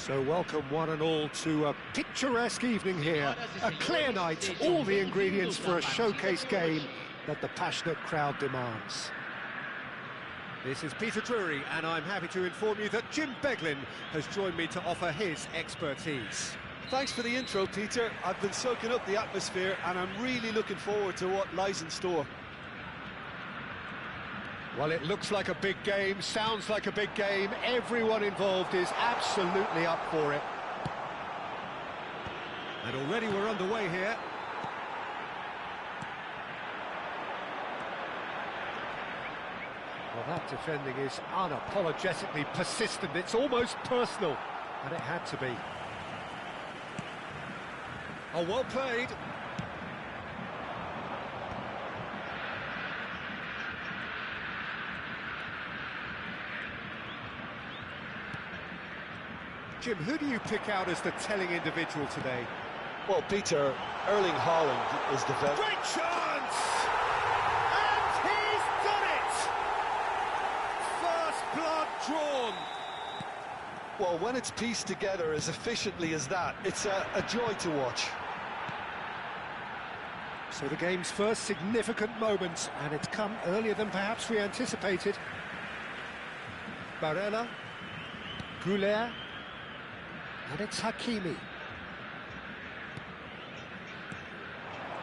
So welcome one and all to a picturesque evening here, a clear night, all the ingredients for a showcase game that the passionate crowd demands. This is Peter Drury, and I'm happy to inform you that Jim Beglin has joined me to offer his expertise. Thanks for the intro, Peter. I've been soaking up the atmosphere and I'm really looking forward to what lies in store. Well, it looks like a big game, sounds like a big game. Everyone involved is absolutely up for it. And already we're underway here. Well, that defending is unapologetically persistent. It's almost personal, and it had to be. Oh, well played. Jim, who do you pick out as the telling individual today? Well, Peter, ALinh is the very... Great chance! And he's done it! First blood drawn. Well, when it's pieced together as efficiently as that, it's a joy to watch. So the game's first significant moment, and it's come earlier than perhaps we anticipated. Barella, Goulet, and it's Hakimi.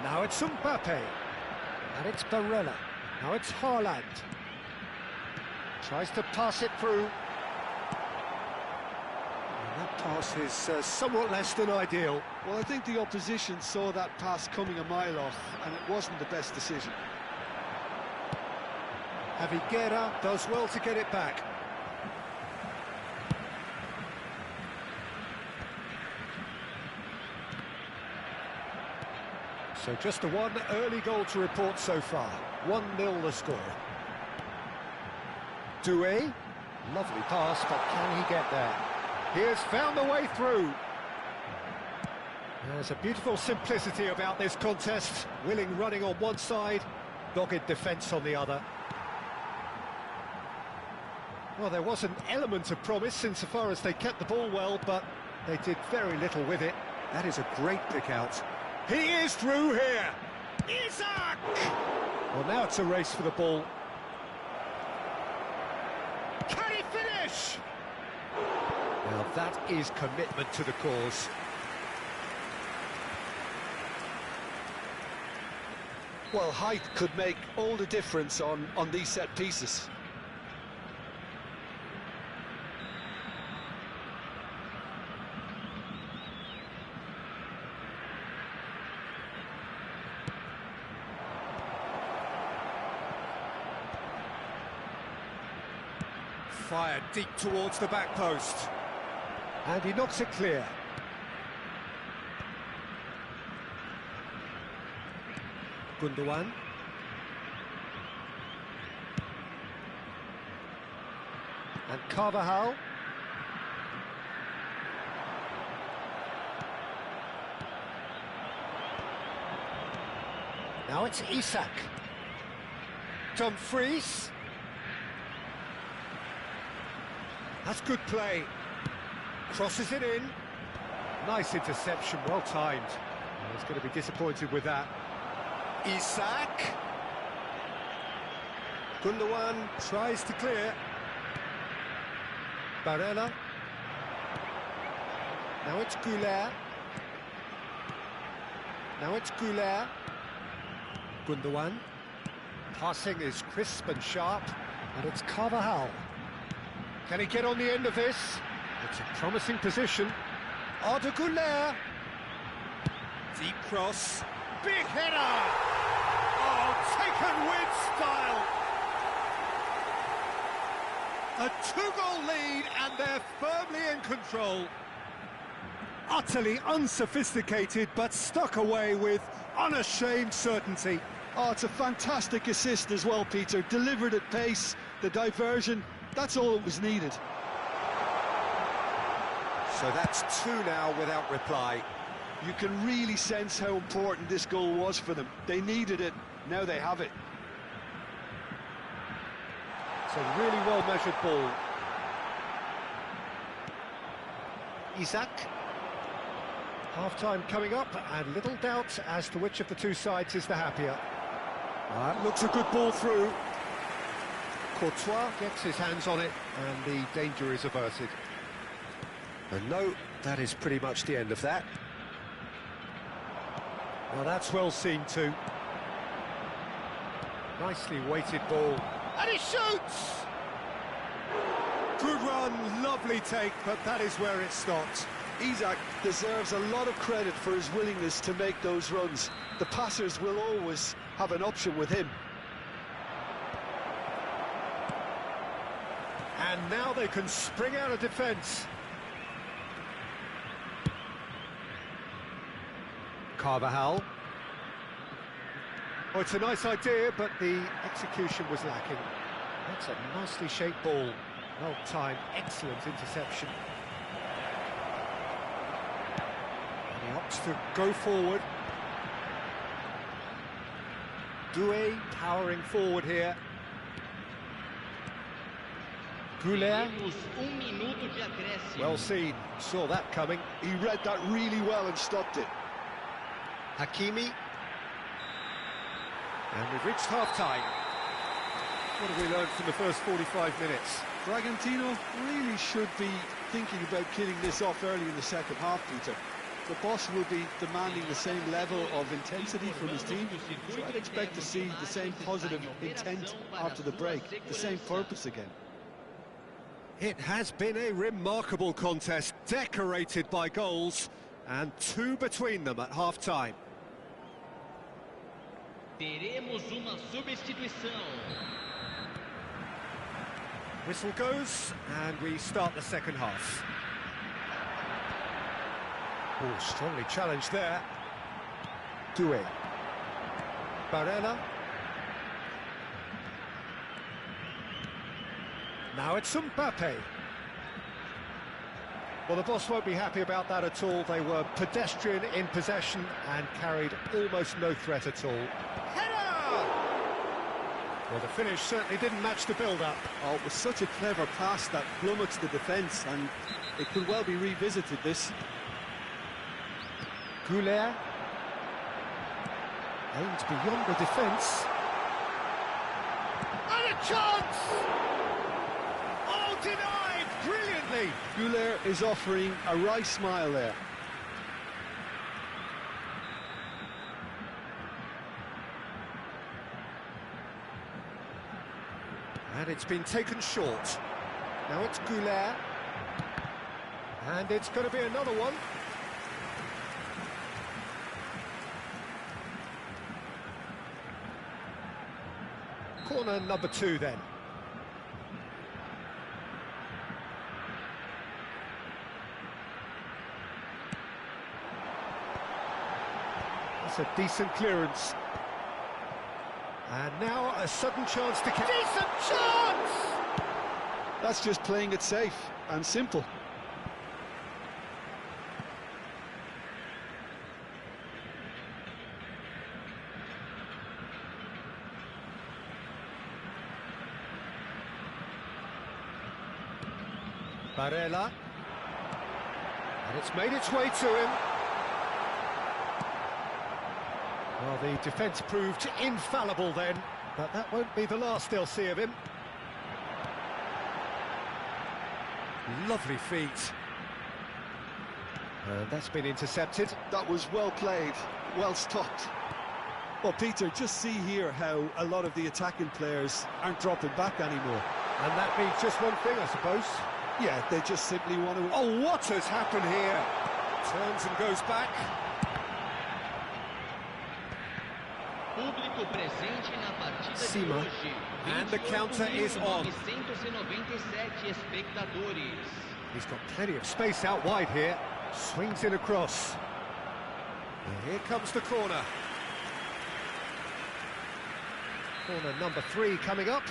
Now it's Mbappe, and it's Barella. Now it's Haaland. Tries to pass it through. And that pass is somewhat less than ideal. Well, I think the opposition saw that pass coming a mile off, and it wasn't the best decision. Javiguera does well to get it back. So just the one early goal to report so far. 1-0 the score. Doué, lovely pass, but can he get there? He has found the way through. There's a beautiful simplicity about this contest. Willing running on one side, dogged defence on the other. Well, there was an element of promise insofar as they kept the ball well, but they did very little with it. That is a great pick-out. He is through here! Isak! Well, now it's a race for the ball. Can he finish? Well, that is commitment to the cause. Well, height could make all the difference on these set pieces. Fired deep towards the back post. And he knocks it clear. Gundogan. And Carvajal. Now it's Isak. Dumfries. That's good play. Crosses it in. Nice interception, well timed. He's going to be disappointed with that. Isak. Gundogan tries to clear. Barella. Now it's Goulet. Now it's Goulet. Gundogan. Passing is crisp and sharp. And it's Carvajal. Can he get on the end of this? It's a promising position. Arda Goulet. Deep cross. Big header! Oh, taken with style! A 2-goal lead, and they're firmly in control. Utterly unsophisticated, but stuck away with unashamed certainty. Oh, it's a fantastic assist as well, Peter. Delivered at pace, the diversion. That's all that was needed. So that's 2 now without reply. You can really sense how important this goal was for them. They needed it, now they have it. It's a really well-measured ball. Isaac. Half-time coming up, and little doubt as to which of the two sides is the happier. That looks a good ball through. Courtois gets his hands on it, and the danger is averted. And no, that is pretty much the end of that. Well, that's well seen too. Nicely weighted ball. And he shoots! Good run, lovely take, but that is where it stopped. Isaac deserves a lot of credit for his willingness to make those runs. The passers will always have an option with him. And now they can spring out of defence. Carvajal. Oh, it's a nice idea, but the execution was lacking. That's a nicely shaped ball. Well timed, excellent interception. And he opts to go forward. Doué powering forward here. Goulet. Well seen, saw that coming. He read that really well and stopped it. Hakimi. And we've reached half-time. What have we learned from the first 45 minutes? Bragantino really should be thinking about killing this off early in the second half, Peter. The boss will be demanding the same level of intensity from his team, so I'd expect to see the same positive intent after the break, the same purpose again. It has been a remarkable contest, decorated by goals, and two between them at half-time. Teremos uma substituição. Whistle goes, and we start the second half. Oh, strongly challenged there. Doué. Barella. Now it's Mbappe. Well, the boss won't be happy about that at all. They were pedestrian in possession and carried almost no threat at all. Header! Well, the finish certainly didn't match the build-up. Oh, it was such a clever pass that flummoxed the defence, and it could well be revisited, this. Goulet. Aimed beyond the defence. And a chance! Oh, denied brilliantly! Goulet is offering a wry smile there. And it's been taken short. Now it's Goulet. And it's going to be another one. Corner number 2 then. That's a decent clearance. And now a sudden chance to... Decent chance! That's just playing it safe and simple. Barella. And it's made its way to him. Well, the defence proved infallible then, but that won't be the last they'll see of him. Lovely feet. And that's been intercepted. That was well played, well stopped. Well, Peter, just see here how a lot of the attacking players aren't dropping back anymore. And that means just one thing, I suppose. Yeah, they just simply want to... Oh, what has happened here? Turns and goes back. Público presente na partida de Sima. hoje. And the counter is on. 997 espectadores. He's got plenty of space out wide here. Swings in across. And here comes the corner. Corner number 3 coming up.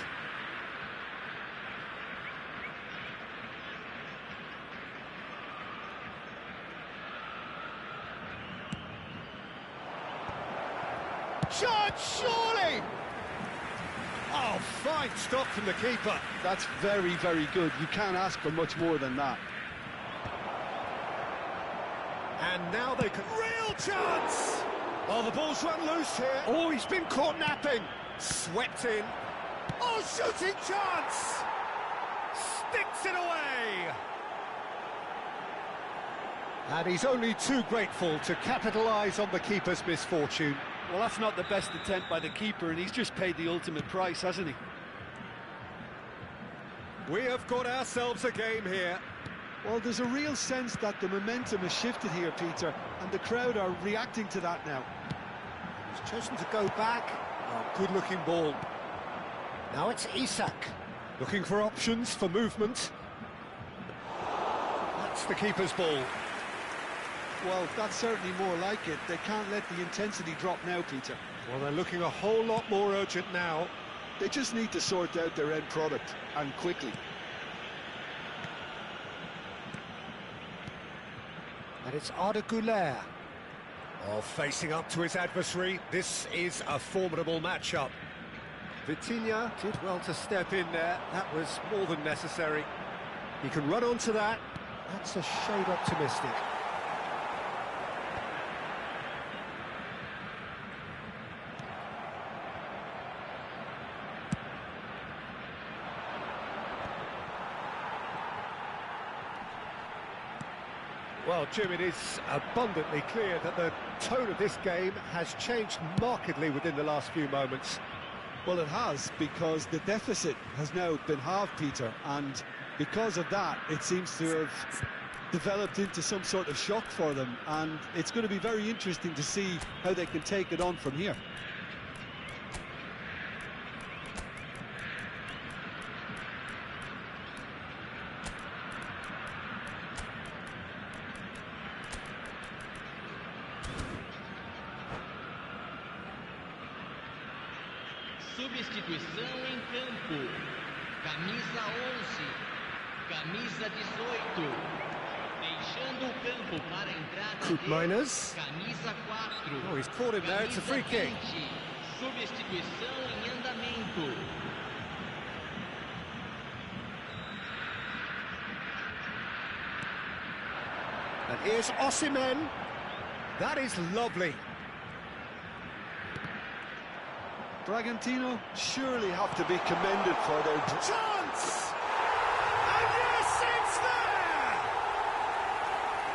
Shot, surely! Oh, fine stop from the keeper. That's very, very good. You can't ask for much more than that. And now they can... Real chance! Oh, the ball's run loose here. Oh, he's been caught napping. Swept in. Oh, shooting chance! Sticks it away! And he's only too grateful to capitalise on the keeper's misfortune. Well, that's not the best attempt by the keeper, and he's just paid the ultimate price, hasn't he? We have got ourselves a game here. Well, there's a real sense that the momentum has shifted here, Peter, and the crowd are reacting to that now. He's chosen to go back. Oh, good-looking ball. Now it's Isak, looking for options for movement. That's the keeper's ball. Well, that's certainly more like it. They can't let the intensity drop now, Peter. Well, they're looking a whole lot more urgent now. They just need to sort out their end product, and quickly. And it's Arda Güler. Oh, facing up to his adversary. This is a formidable matchup. Vitinha did well to step in there. That was more than necessary. He can run onto that. That's a shade optimistic. Well, Jim, it is abundantly clear that the tone of this game has changed markedly within the last few moments. Well, it has, because the deficit has now been halved, Peter, and because of that, it seems to have developed into some sort of shock for them, and it's going to be very interesting to see how they can take it on from here. Substituição em campo. Camisa 11. Camisa 18. Deixando o campo para a entrada Miners. Camisa 4. Oh, he's caught him there. It's a free kick. 20. Substituição em andamento. And here's Osimhen. That is lovely. Bragantino surely have to be commended for their... Chance! And yes, it's there!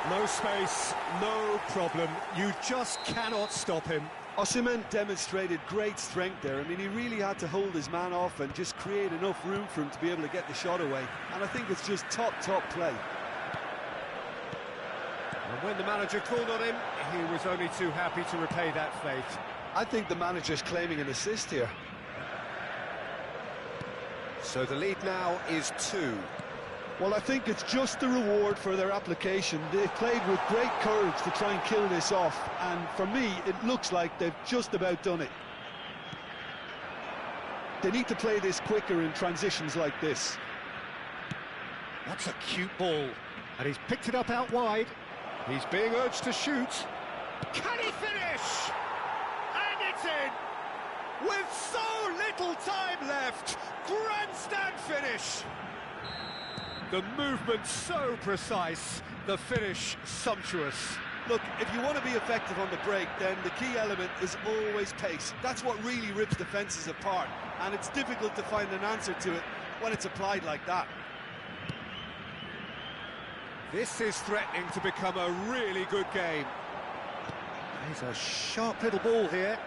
No space, no problem. You just cannot stop him. Osimhen demonstrated great strength there. I mean, he really had to hold his man off and just create enough room for him to be able to get the shot away. And I think it's just top play. And when the manager called on him, he was only too happy to repay that faith. I think the manager's claiming an assist here. So the lead now is 2. Well, I think it's just the reward for their application. They've played with great courage to try and kill this off, and for me, it looks like they've just about done it. They need to play this quicker in transitions like this. That's a cute ball, and he's picked it up out wide. He's being urged to shoot. Can he finish? And it's in! With so little time left! Grandstand finish! The movement so precise, the finish sumptuous. Look, if you want to be effective on the break, then the key element is always pace. That's what really rips defences apart, and it's difficult to find an answer to it when it's applied like that. This is threatening to become a really good game. There's a sharp little ball here.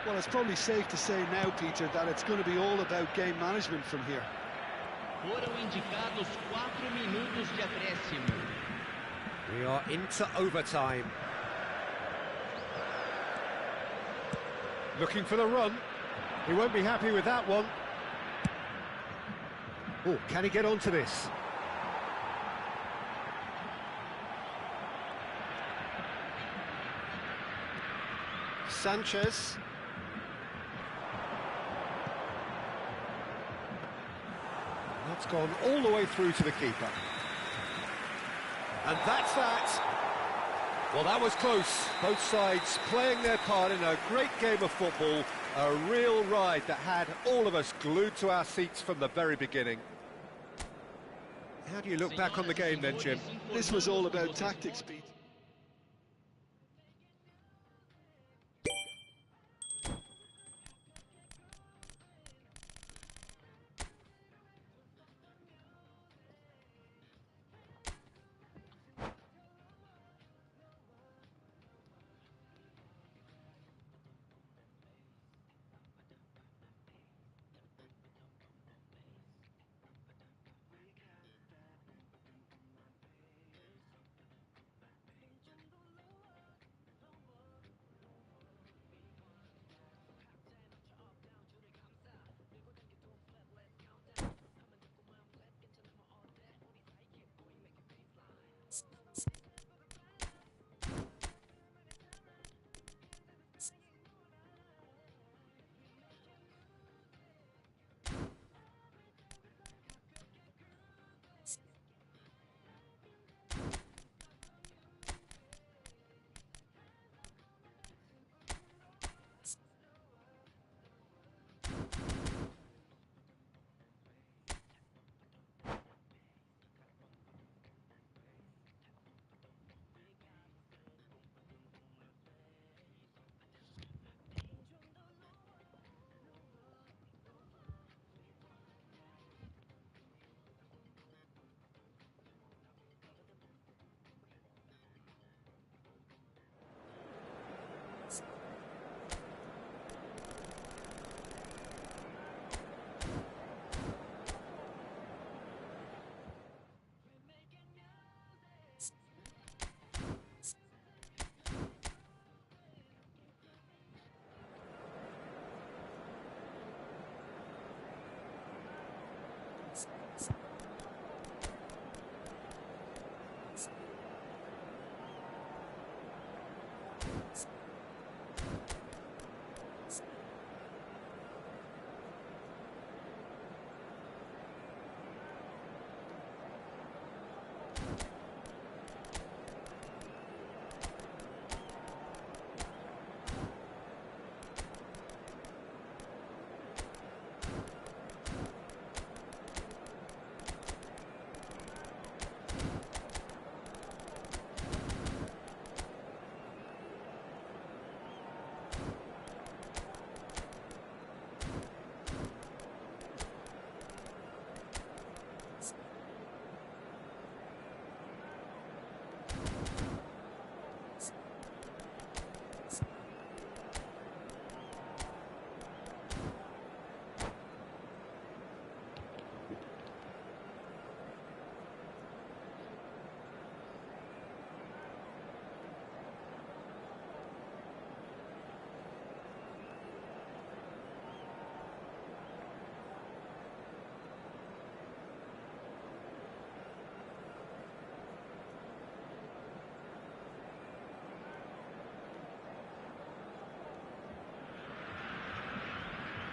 Well, it's probably safe to say now, Peter, that it's going to be all about game management from here. Foram indicados 4 minutos de acréscimo. We are into overtime. Looking for the run. He won't be happy with that one. Oh, can he get onto this? Sanchez. That's gone all the way through to the keeper. And that's that. Well, that was close. Both sides playing their part in a great game of football. A real ride that had all of us glued to our seats from the very beginning. How do you look back on the game then, Jim? This was all about tactics, Pete.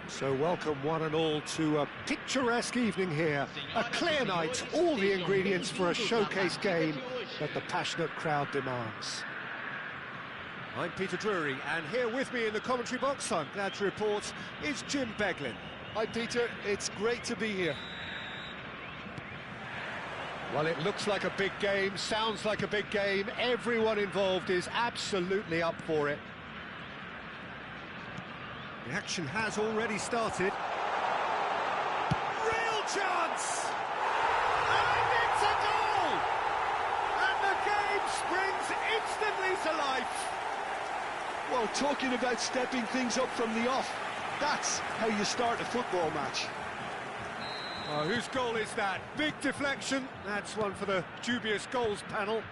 So welcome one and all to a picturesque evening here. A clear night, all the ingredients for a showcase game that the passionate crowd demands. I'm Peter Drury, and here with me in the commentary box, I'm glad to report, is Jim Beglin. Hi, Peter. It's great to be here. Well, it looks like a big game, sounds like a big game. Everyone involved is absolutely up for it. The action has already started. Real chance! And it's a goal! And the game springs instantly to life. Well, talking about stepping things up from the off, that's how you start a football match. Oh, whose goal is that? Big deflection. That's one for the dubious goals panel.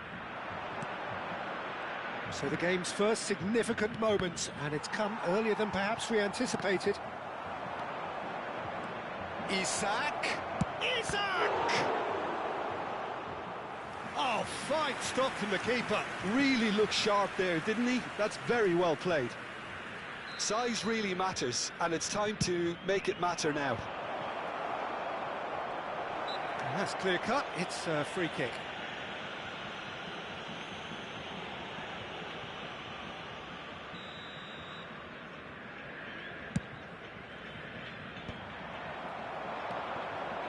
So the game's first significant moment, and it's come earlier than perhaps we anticipated. Isak! Oh, fine stop from the keeper. Really looked sharp there, didn't he? That's very well played. Size really matters, and it's time to make it matter now. That's clear cut. It's a free kick.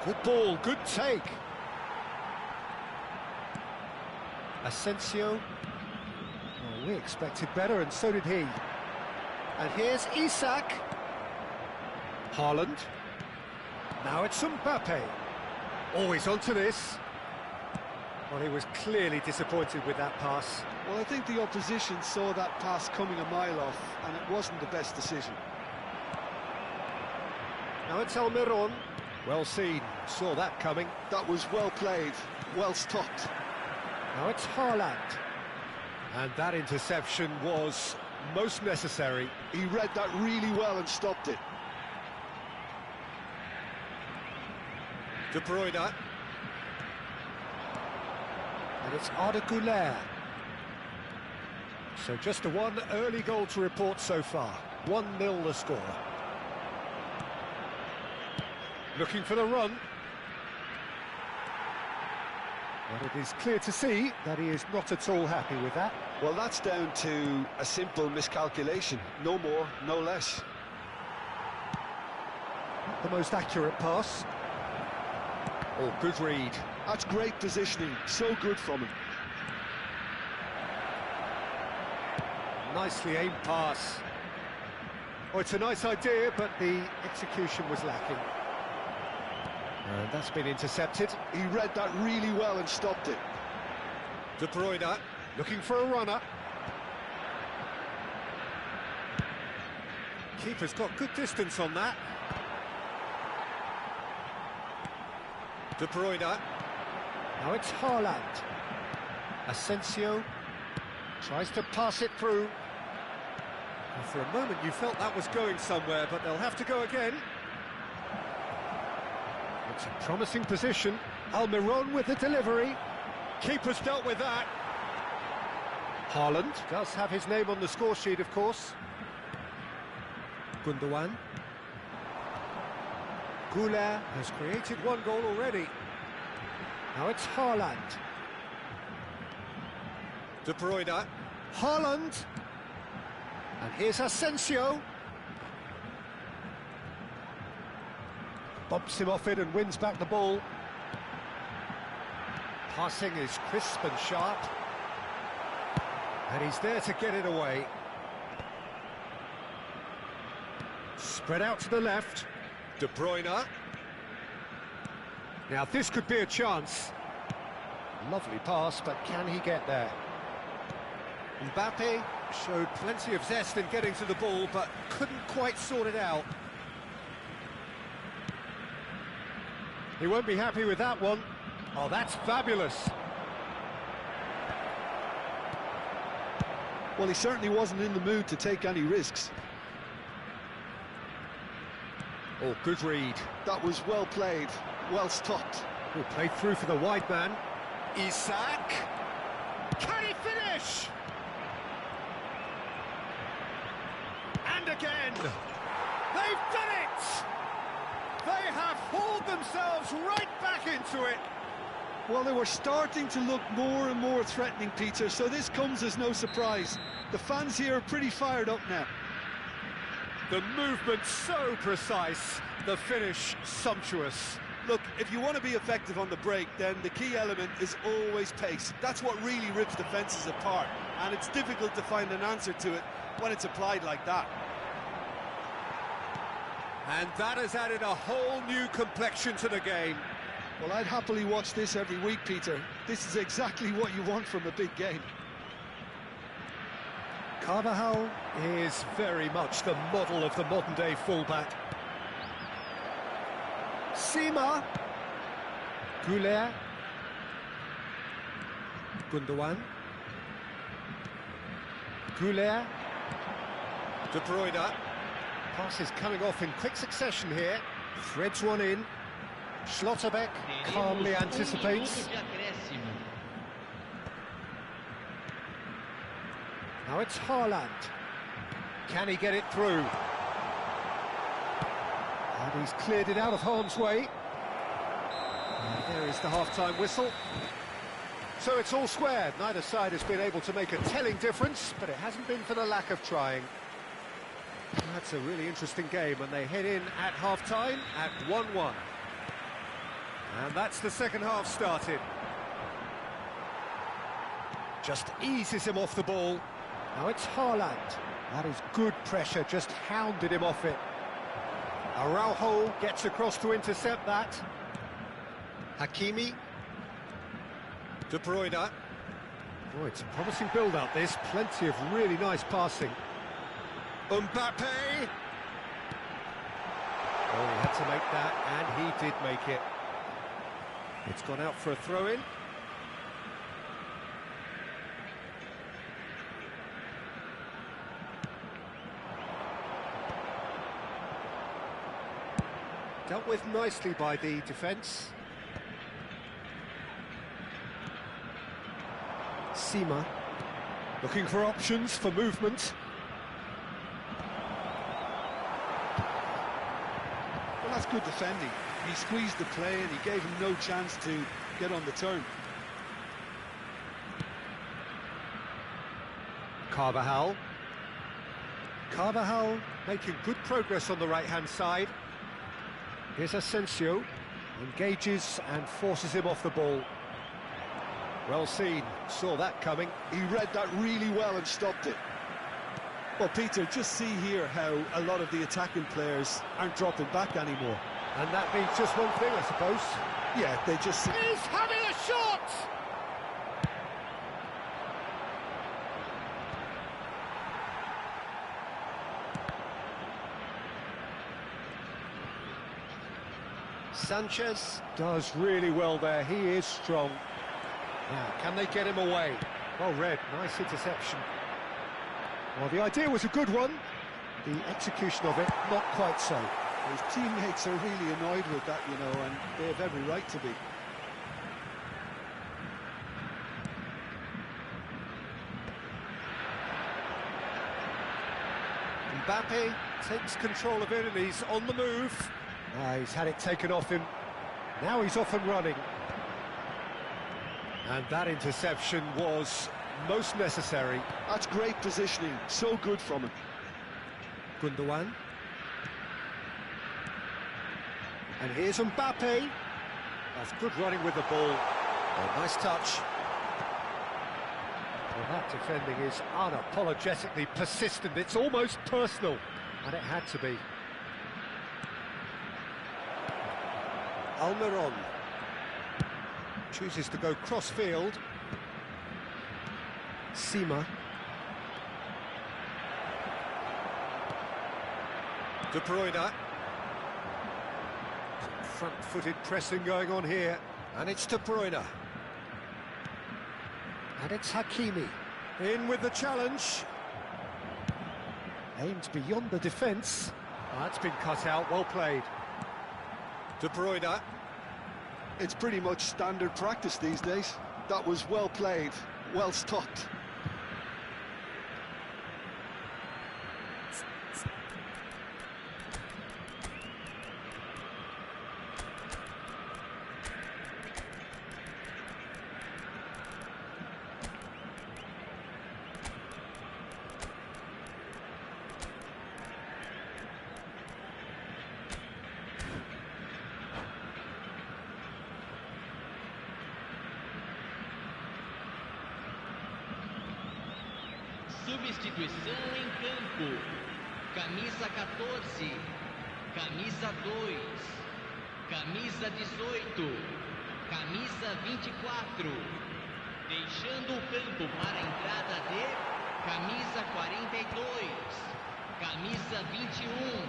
Good ball, good take. Asensio. Oh, we expected better, and so did he. And here's Isak. Haaland. Now it's Mbappe. Always onto this. Well, he was clearly disappointed with that pass. Well, I think the opposition saw that pass coming a mile off, and it wasn't the best decision. Now it's Almiron. Well seen, saw that coming. That was well played, well stopped. Now it's Haaland. And that interception was most necessary. He read that really well and stopped it. De Bruyne. And it's Arda Güler. So just a one early goal to report so far. 1-0 the score. Looking for the run. But it is clear to see that he is not at all happy with that. Well, that's down to a simple miscalculation. No more, no less. The most accurate pass. Oh, good read. That's great positioning, so good from him. Nicely aimed pass. Oh, it's a nice idea, but the execution was lacking. And that's been intercepted. He read that really well and stopped it. De Bruyne looking for a runner. Keeper's got good distance on that. De Bruyne. Now it's Haaland. Asensio tries to pass it through. And for a moment you felt that was going somewhere, but they'll have to go again. It's a promising position. Almiron with the delivery. Keeper's dealt with that. Haaland does have his name on the score sheet, of course. Gundogan. Güler has created one goal already. Now it's Haaland. De Bruyne. Haaland. And here's Asensio. Bumps him off it and wins back the ball. Passing is crisp and sharp. And he's there to get it away. Spread out to the left. De Bruyne. Now this could be a chance. Lovely pass, but can he get there? Mbappe showed plenty of zest in getting to the ball, but couldn't quite sort it out. He won't be happy with that one. Oh, that's fabulous. Well, he certainly wasn't in the mood to take any risks. Oh, good read. That was well played, well stopped. Oh, played through for the wide man. Isak. Can he finish? And again. They've done it! They have hauled themselves right back into it. Well, they were starting to look more and more threatening, Peter, so this comes as no surprise. The fans here are pretty fired up now. The movement so precise, the finish sumptuous. Look, if you want to be effective on the break, then the key element is always pace. That's what really rips defences apart, and it's difficult to find an answer to it when it's applied like that. And that has added a whole new complexion to the game. Well, I'd happily watch this every week, Peter. This is exactly what you want from a big game. Carvajal is very much the model of the modern-day fullback. Sima. Güler. Gundogan. Güler. De Bruyne. Passes coming off in quick succession here. Threads one in. Schlotterbeck calmly anticipates. Now it's Haaland. Can he get it through? And he's cleared it out of harm's way. And there is the half-time whistle. So it's all square. Neither side has been able to make a telling difference, but it hasn't been for the lack of trying. That's a really interesting game, and they head in at half-time at 1-1. And that's the second half started. Just eases him off the ball. Now it's Haaland. That is good pressure, just hounded him off it. Araujo gets across to intercept that. Hakimi. De Bruyne. Oh, it's a promising build-up, this. Plenty of really nice passing. Mbappe! Oh, he had to make that, and he did make it. It's gone out for a throw-in. Dealt with nicely by the defence. Sima, looking for options for movement. Well, that's good defending. He squeezed the play and he gave him no chance to get on the turn. Carvajal. Carvajal making good progress on the right-hand side. Here's Asensio, engages and forces him off the ball. Well seen, saw that coming. He read that really well and stopped it. Well, Peter, just see here how a lot of the attacking players aren't dropping back anymore. And that means just one thing, I suppose. Yeah, they just... He's having a shot! Sanchez does really well there, he is strong. Now, can they get him away? Well read, nice interception. Well, the idea was a good one, the execution of it, not quite so. His teammates are really annoyed with that, you know, and they have every right to be. Mbappe takes control of it and he's on the move. He's had it taken off him. Now he's off and running. And that interception was most necessary. That's great positioning, so good from him. Gundogan. And here's Mbappe. That's good running with the ball. Oh, nice touch. Well, that defending is unapologetically persistent. It's almost personal. And it had to be. Almiron chooses to go cross-field. Sima. De Bruyne. Front-footed pressing going on here. And it's De Bruyne. And it's Hakimi. In with the challenge. Aimed beyond the defence. Oh, that's been cut out, well played. De Bruyne. It's pretty much standard practice these days. That was well played, well stopped. Substituição em campo. Camisa 14, camisa 2, camisa 18, camisa 24. Deixando o campo para a entrada de camisa 42, camisa 21,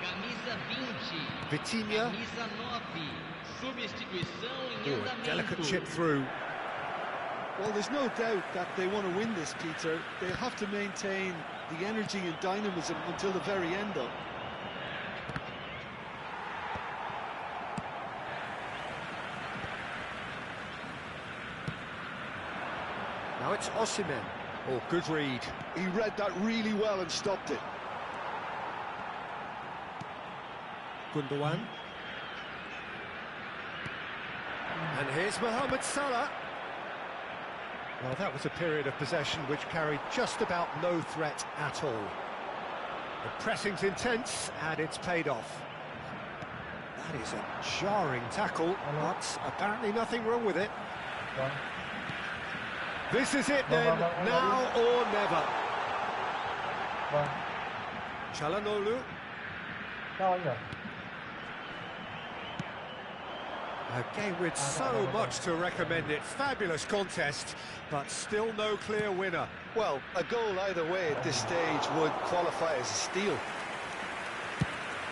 camisa 20, Vitinha. camisa 9. Substituição em andamento. Delicate chip through. Well, there's no doubt that they want to win this, Peter. They'll have to maintain the energy and dynamism until the very end, though. Now it's Osimhen. Oh, good read. He read that really well and stopped it. Gundogan. And here's Mohamed Salah. Well, that was a period of possession which carried just about no threat at all. The pressing's intense, and it's paid off. That is a jarring tackle, but apparently nothing wrong with it. This is it then, now or never. Çalhanoğlu. A game with so much to recommend it. Fabulous contest, but still no clear winner. Well, a goal either way at this stage would qualify as a steal.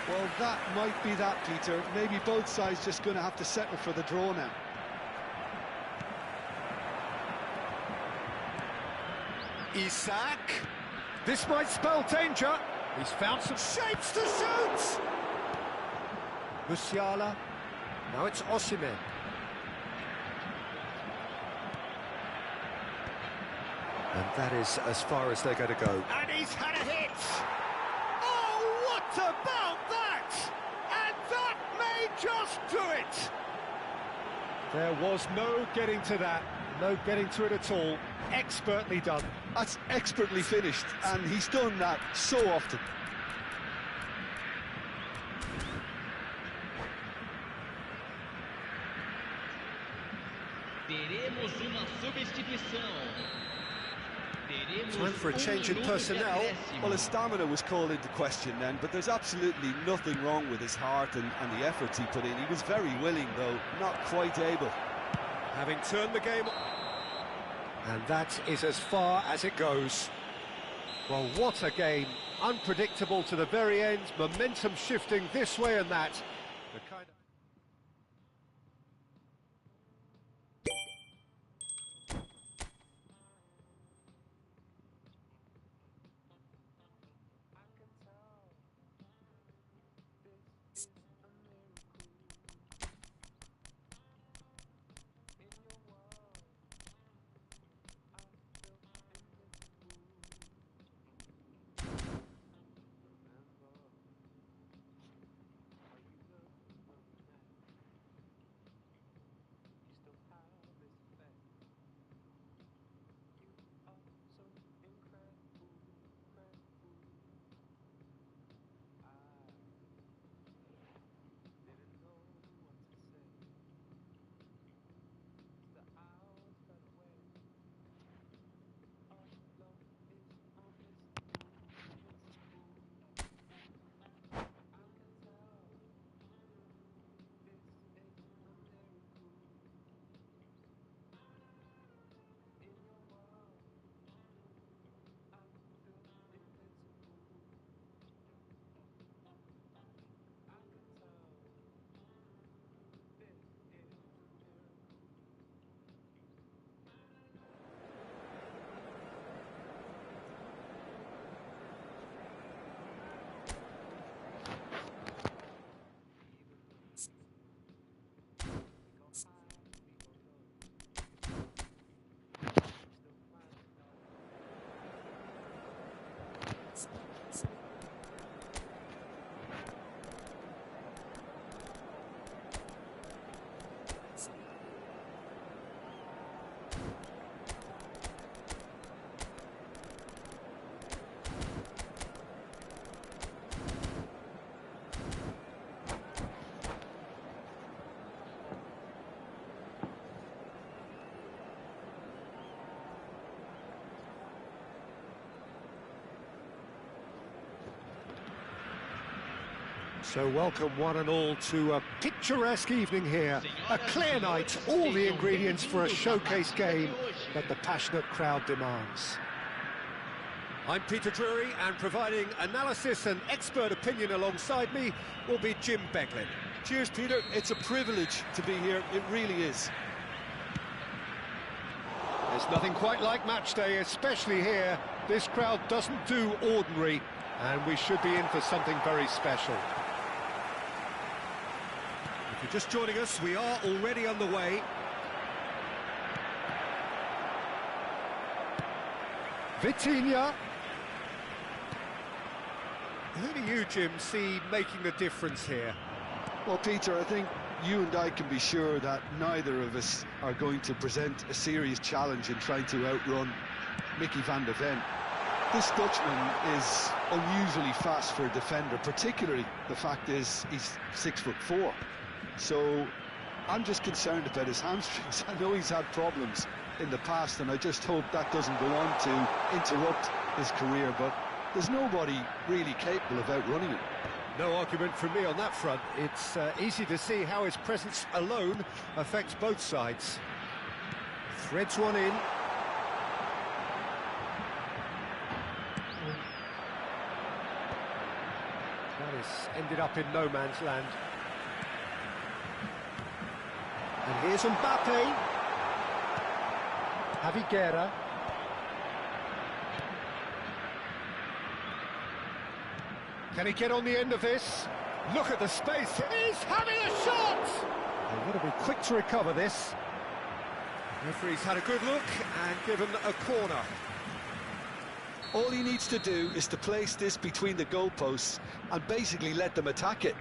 Well, that might be that, Peter. Maybe both sides just going to have to settle for the draw now. Isak. This might spell danger. He's found some shapes to shoot. Musiala. Now it's Osimhen. And that is as far as they're going to go. And he's had a hit! Oh, what about that? And that may just do it! There was no getting to that, no getting to it at all. Expertly done. That's expertly finished, and he's done that so often. Teremos uma substituição. Time for a change in personnel. Well, his stamina was called into question then, but there's absolutely nothing wrong with his heart and the efforts he put in. He was very willing, though, not quite able. Having turned the game... And that is as far as it goes. Well, what a game. Unpredictable to the very end, momentum shifting this way and that. The kind of... So welcome one and all to a picturesque evening here. A clear night, all the ingredients for a showcase game that the passionate crowd demands. I'm Peter Drury, and providing analysis and expert opinion alongside me will be Jim Beglin. Cheers, Peter. It's a privilege to be here. It really is. There's nothing quite like match day, especially here. This crowd doesn't do ordinary, and we should be in for something very special. If you're just joining us, we are already on the way. Vitinha. Who do you, Jim, see making the difference here? Well, Peter, I think you and I can be sure that neither of us are going to present a serious challenge in trying to outrun Mickey van der Ven. This Dutchman is unusually fast for a defender, particularly the fact is he's 6'4". So I'm just concerned about his hamstrings. I know he's had problems, in the past, and I just hope that doesn't go on to interrupt his career, but there's nobody really capable of outrunning him. No argument from me on that front. It's easy to see how his presence alone affects both sides. Threads one in. That has ended up in no man's land. And here's Mbappe. Javi Guerra. Can he get on the end of this? Look at the space. He's having a shot! They've got to be quick to recover this. Referee's had a good look and given a corner. All he needs to do is to place this between the goalposts and basically let them attack it.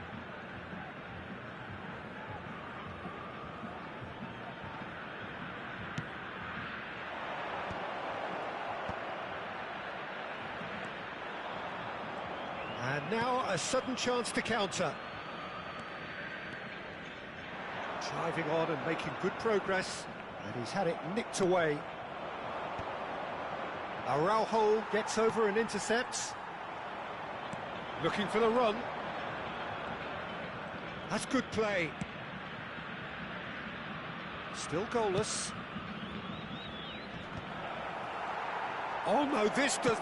And now a sudden chance to counter. Driving on and making good progress, and he's had it nicked away. Araujo gets over and intercepts. Looking for the run. That's good play. Still goalless. Oh no, there's the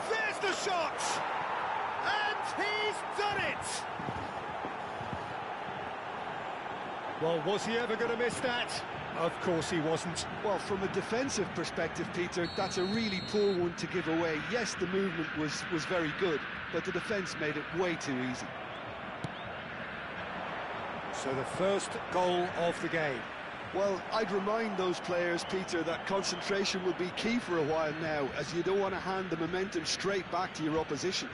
shot! And he's done it! Well, was he ever going to miss that? Of course he wasn't. Well, from a defensive perspective, Peter, that's a really poor one to give away. Yes, the movement was very good, but the defence made it way too easy. So the first goal of the game. Well, I'd remind those players, Peter, that concentration will be key for a while now, as you don't want to hand the momentum straight back to your opposition.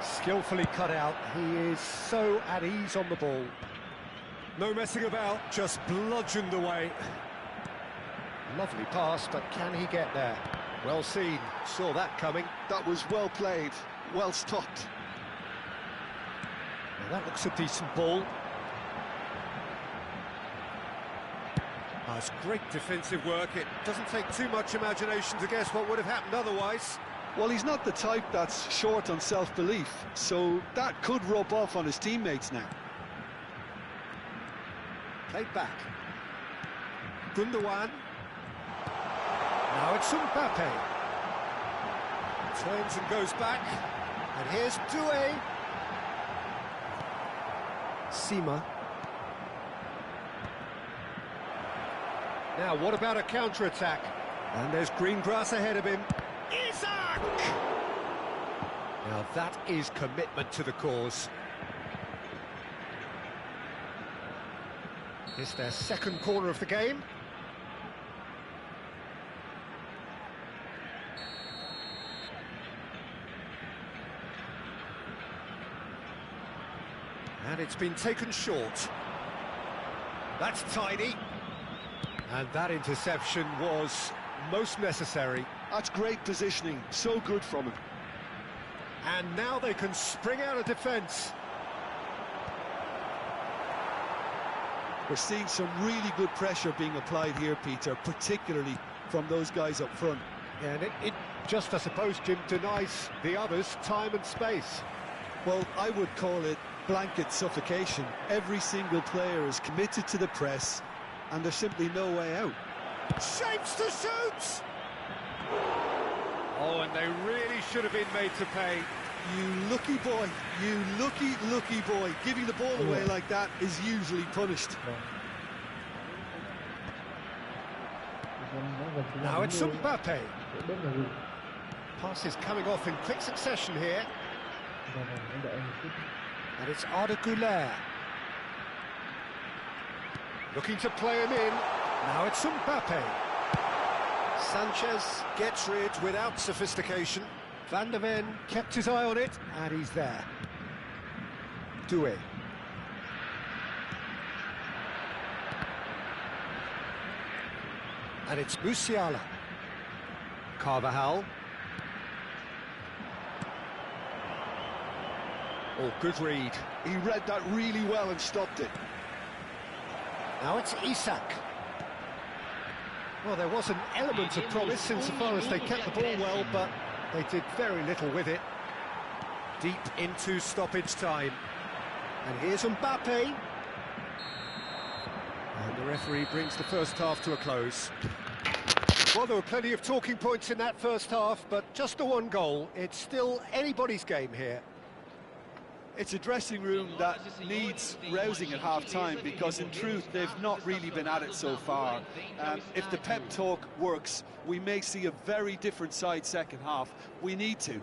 Skillfully cut out. He is so at ease on the ball. No messing about, just bludgeoned away. Lovely pass, but can he get there? Well seen, saw that coming. That was well played, well stopped. Well, that looks a decent ball. That's great defensive work. It doesn't take too much imagination to guess what would have happened otherwise. Well, he's not the type that's short on self-belief, so that could rub off on his teammates now. Played back. Gundogan. Now it's Mbappe. Turns and goes back. And here's Doué. Sima. Now, what about a counter-attack? And there's green grass ahead of him. Isaac! Now that is commitment to the cause. It's their second corner of the game. And it's been taken short. That's tidy. And that interception was most necessary. That's great positioning, so good from him. And now they can spring out of defence. We're seeing some really good pressure being applied here, Peter, particularly from those guys up front. And it just, I suppose, Jim, denies the others time and space. Well, I would call it blanket suffocation. Every single player is committed to the press, and there's simply no way out. Shapes to shoot! Oh, and they really should have been made to pay. You lucky boy, you lucky boy. Giving the ball away like that is usually punished. Now it's Mbappe. Pass is coming off in quick succession here. And it's Arda Güler. Looking to play him in. Now it's Mbappe. Sanchez gets rid without sophistication. Van der Ven kept his eye on it, and he's there. Doué. And it's Musiala. Carvajal. Oh, good read. He read that really well and stopped it. Now it's Isak. Well, there was an element of promise insofar as they kept the ball well, but they did very little with it. Deep into stoppage time. And here's Mbappe. And the referee brings the first half to a close. Well, there were plenty of talking points in that first half, but just the one goal. It's still anybody's game here. It's a dressing room that needs rousing at half-time, because in truth they've not really been at it so far. If the pep talk works, we may see a very different side second half. We need to.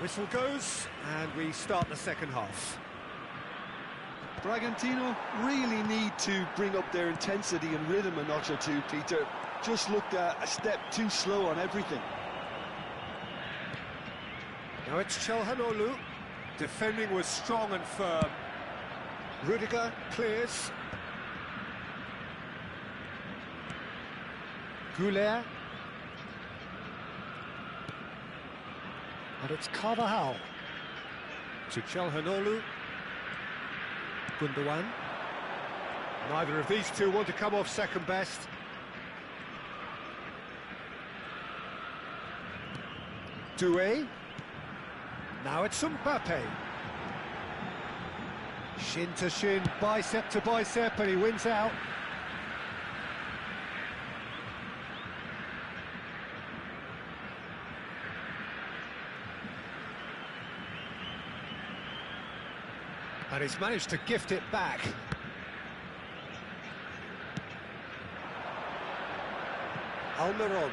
Whistle goes, and we start the second half. Bragantino really need to bring up their intensity and rhythm a notch or two, Peter. Just looked a step too slow on everything. Now it's Çalhanoğlu. Defending was strong and firm. Rudiger clears. Goulet. And it's Carvajal. To Çalhanoğlu. Gundogan. Neither of these two want to come off second best. Doué. Now it's Mbappe. Shin to shin, bicep to bicep, and he wins out. And he's managed to gift it back. Almiron.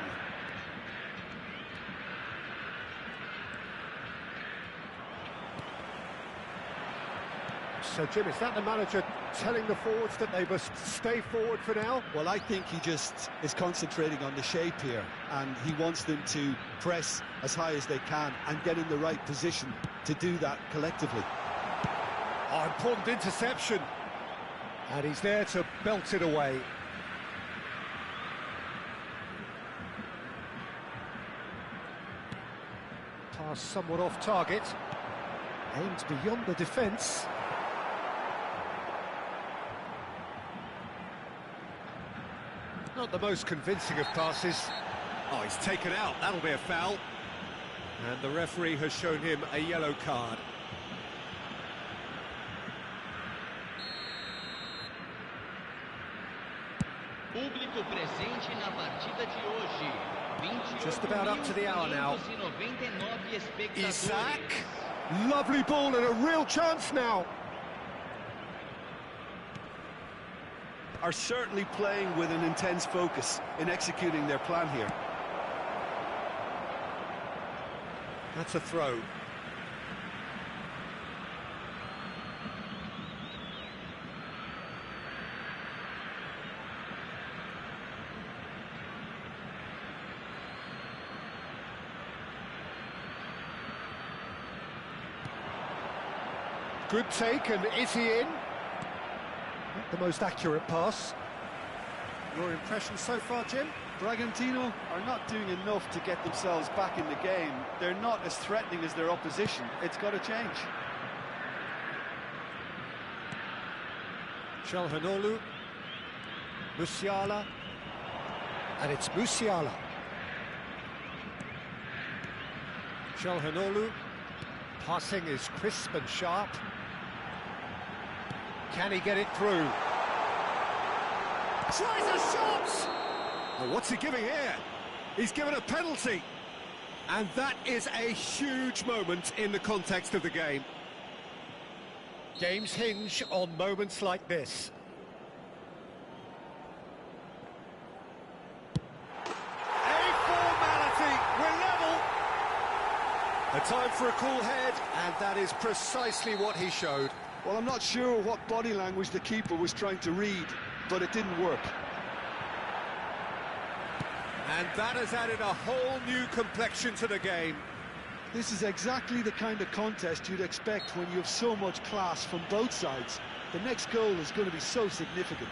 So, Jim, is that the manager telling the forwards that they must stay forward for now? Well, I think he just is concentrating on the shape here, and he wants them to press as high as they can and get in the right position to do that collectively. Oh, important interception. And he's there to belt it away. Pass somewhat off target. Aimed beyond the defence. Not the most convincing of passes. Oh, he's taken out. That'll be a foul. And the referee has shown him a yellow card. Público presente na partida de hoje. Just about up to the hour now. 28.599 espectadores. Isak. Lovely ball and a real chance now. Are certainly playing with an intense focus in executing their plan here. That's a throw. Good take, and is he in? Not the most accurate pass. Your impression so far, Jim? Bragantino are not doing enough to get themselves back in the game. They're not as threatening as their opposition. It's got to change. Çalhanoğlu. Musiala. And it's Musiala. Çalhanoğlu. Passing is crisp and sharp. Can he get it through? Tries a shot! Oh, what's he giving here? He's given a penalty. And that is a huge moment in the context of the game. Games hinge on moments like this. A formality, we're level. A time for a cool head, and that is precisely what he showed. Well, I'm not sure what body language the keeper was trying to read, but it didn't work. And that has added a whole new complexion to the game. This is exactly the kind of contest you'd expect when you have so much class from both sides. The next goal is going to be so significant.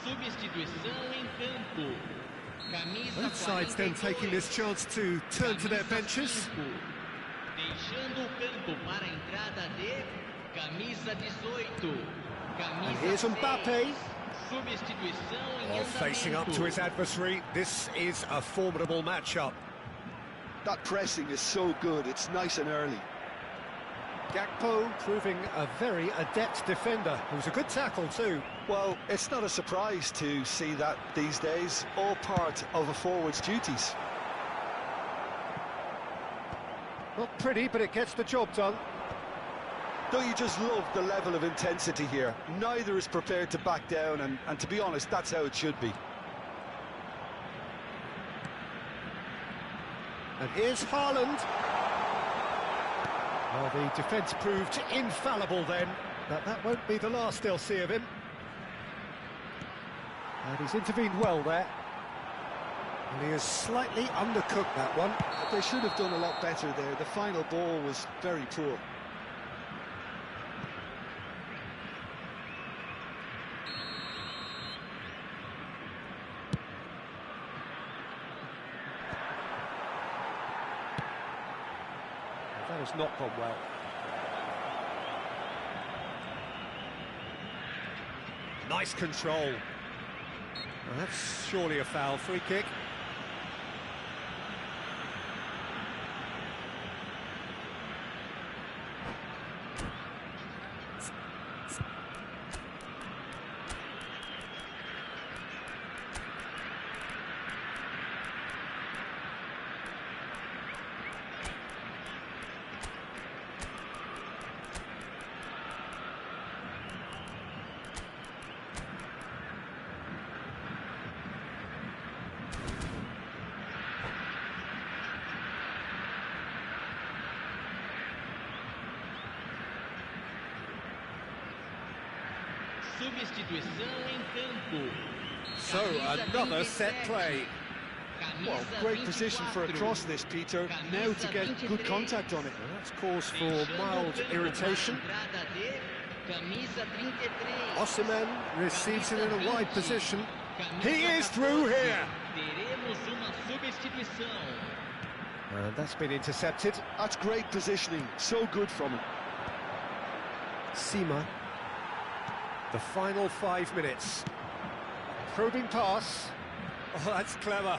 Substituição em campo. Camisa Both sides then taking this chance to turn to their benches. Deixando o campo para a entrada de camisa 18. And here's Mbappe. Substituição em While facing up to his adversary, this is a formidable matchup. That pressing is so good, it's nice and early. Gakpo proving a very adept defender. It was a good tackle too. Well, it's not a surprise to see that these days, all part of a forward's duties. Not pretty, but it gets the job done. Don't you just love the level of intensity here? Neither is prepared to back down, and to be honest, that's how it should be. And here's Haaland. Well, the defence proved infallible then, but that won't be the last they'll see of him. And he's intervened well there. And he has slightly undercooked that one. They should have done a lot better there. The final ball was very poor. That has not gone well. Nice control. Well, that's surely a foul. Free kick. Substituição em campo. So, another set play. Well, great position for a cross this, Peter. Now to get good contact on it. Well, that's cause for mild irritation. Osimhen receives it in a wide position. He is through here. And that's been intercepted. That's great positioning. So good from him. Sima. The final 5 minutes. Probing pass. Oh, that's clever.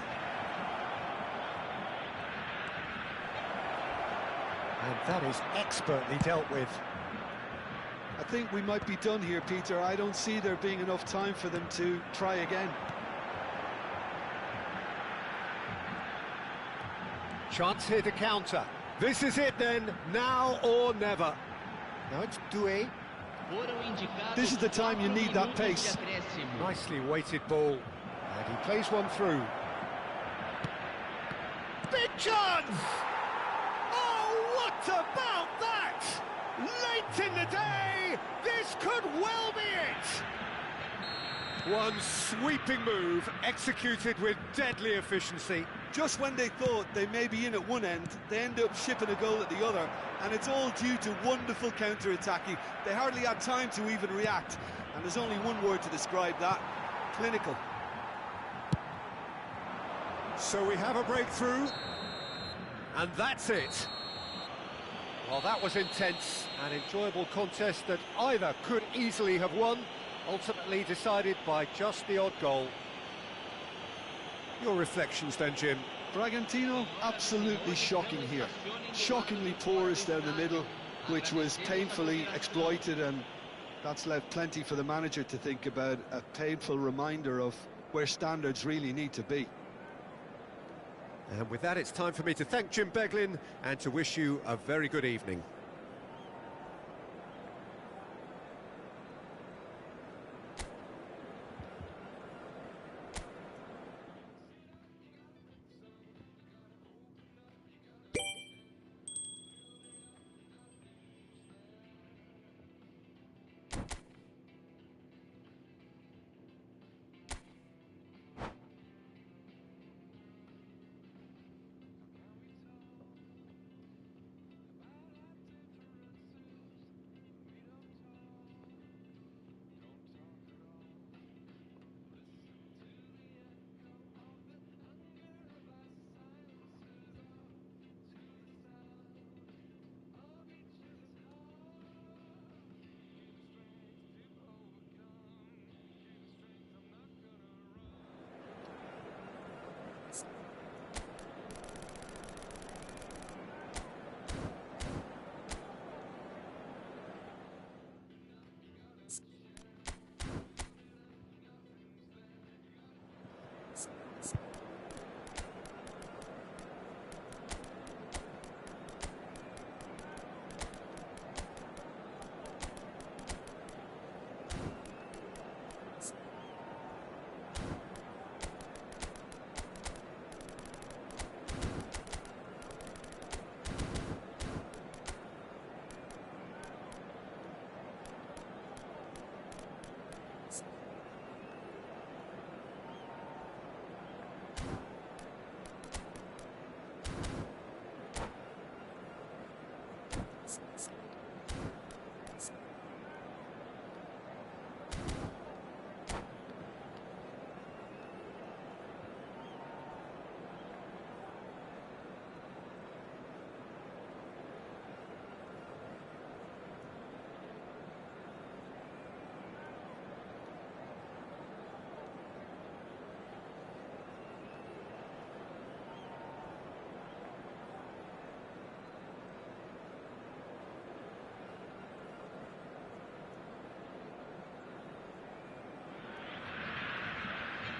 And that is expertly dealt with. I think we might be done here, Peter. I don't see there being enough time for them to try again. Chance here to counter. This is it then, now or never. Now it's Doué. This is the time you need that pace. Nicely weighted ball. And he plays one through. Big chance! Oh, what about that? Late in the day, this could well be it! One sweeping move, executed with deadly efficiency. Just when they thought they may be in at one end, they end up shipping a goal at the other, and it's all due to wonderful counter-attacking. They hardly had time to even react, and there's only one word to describe that: clinical. So we have a breakthrough. And that's it. Well, that was intense, an enjoyable contest that either could easily have won, ultimately decided by just the odd goal. Your reflections then, Jim? Bragantino, absolutely shocking here. Shockingly porous down the middle, which was painfully exploited, and that's left plenty for the manager to think about, a painful reminder of where standards really need to be. And with that, it's time for me to thank Jim Beglin and to wish you a very good evening.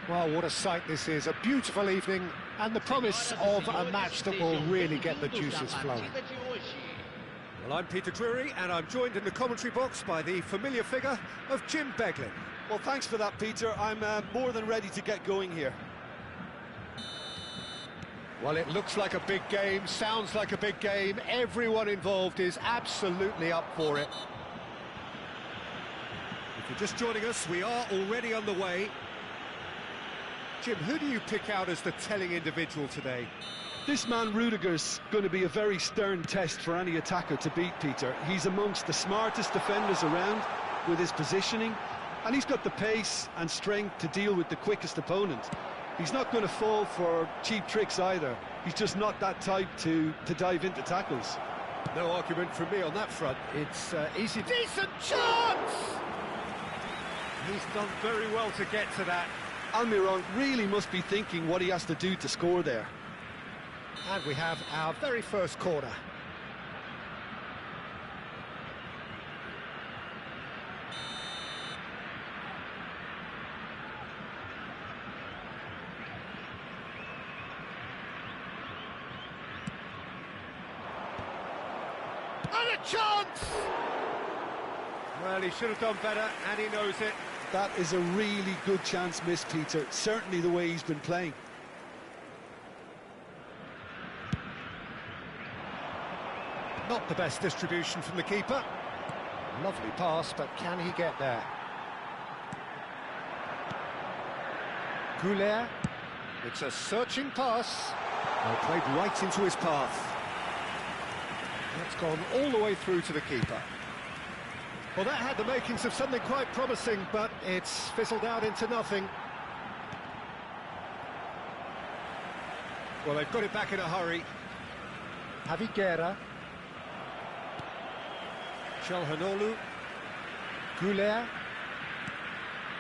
Well, what a sight this is, a beautiful evening, and the promise of a match that will really get the juices flowing. Well, I'm Peter Drury, and I'm joined in the commentary box by the familiar figure of Jim Beglin. Well, thanks for that, Peter. I'm more than ready to get going here. Well, it looks like a big game, sounds like a big game. Everyone involved is absolutely up for it. If you're just joining us, we are already underway. Jim, who do you pick out as the telling individual today? This man Rudiger's going to be a very stern test for any attacker to beat, Peter. He's amongst the smartest defenders around with his positioning, and he's got the pace and strength to deal with the quickest opponent. He's not going to fall for cheap tricks either. He's just not that type to dive into tackles. No argument from me on that front. It's easy. Decent chance! He's done very well to get to that. Almiron really must be thinking what he has to do to score there. And we have our very first corner. And a chance! Well, he should have done better, and he knows it. That is a really good chance missed, Peter. Certainly the way he's been playing. Not the best distribution from the keeper. Lovely pass, but can he get there? Goulet. It's a searching pass. Well, played right into his path. That's gone all the way through to the keeper. Well, that had the makings of something quite promising, but it's fizzled out into nothing. Well, they've got it back in a hurry. Javi Guerra. Çalhanoğlu. Goulet.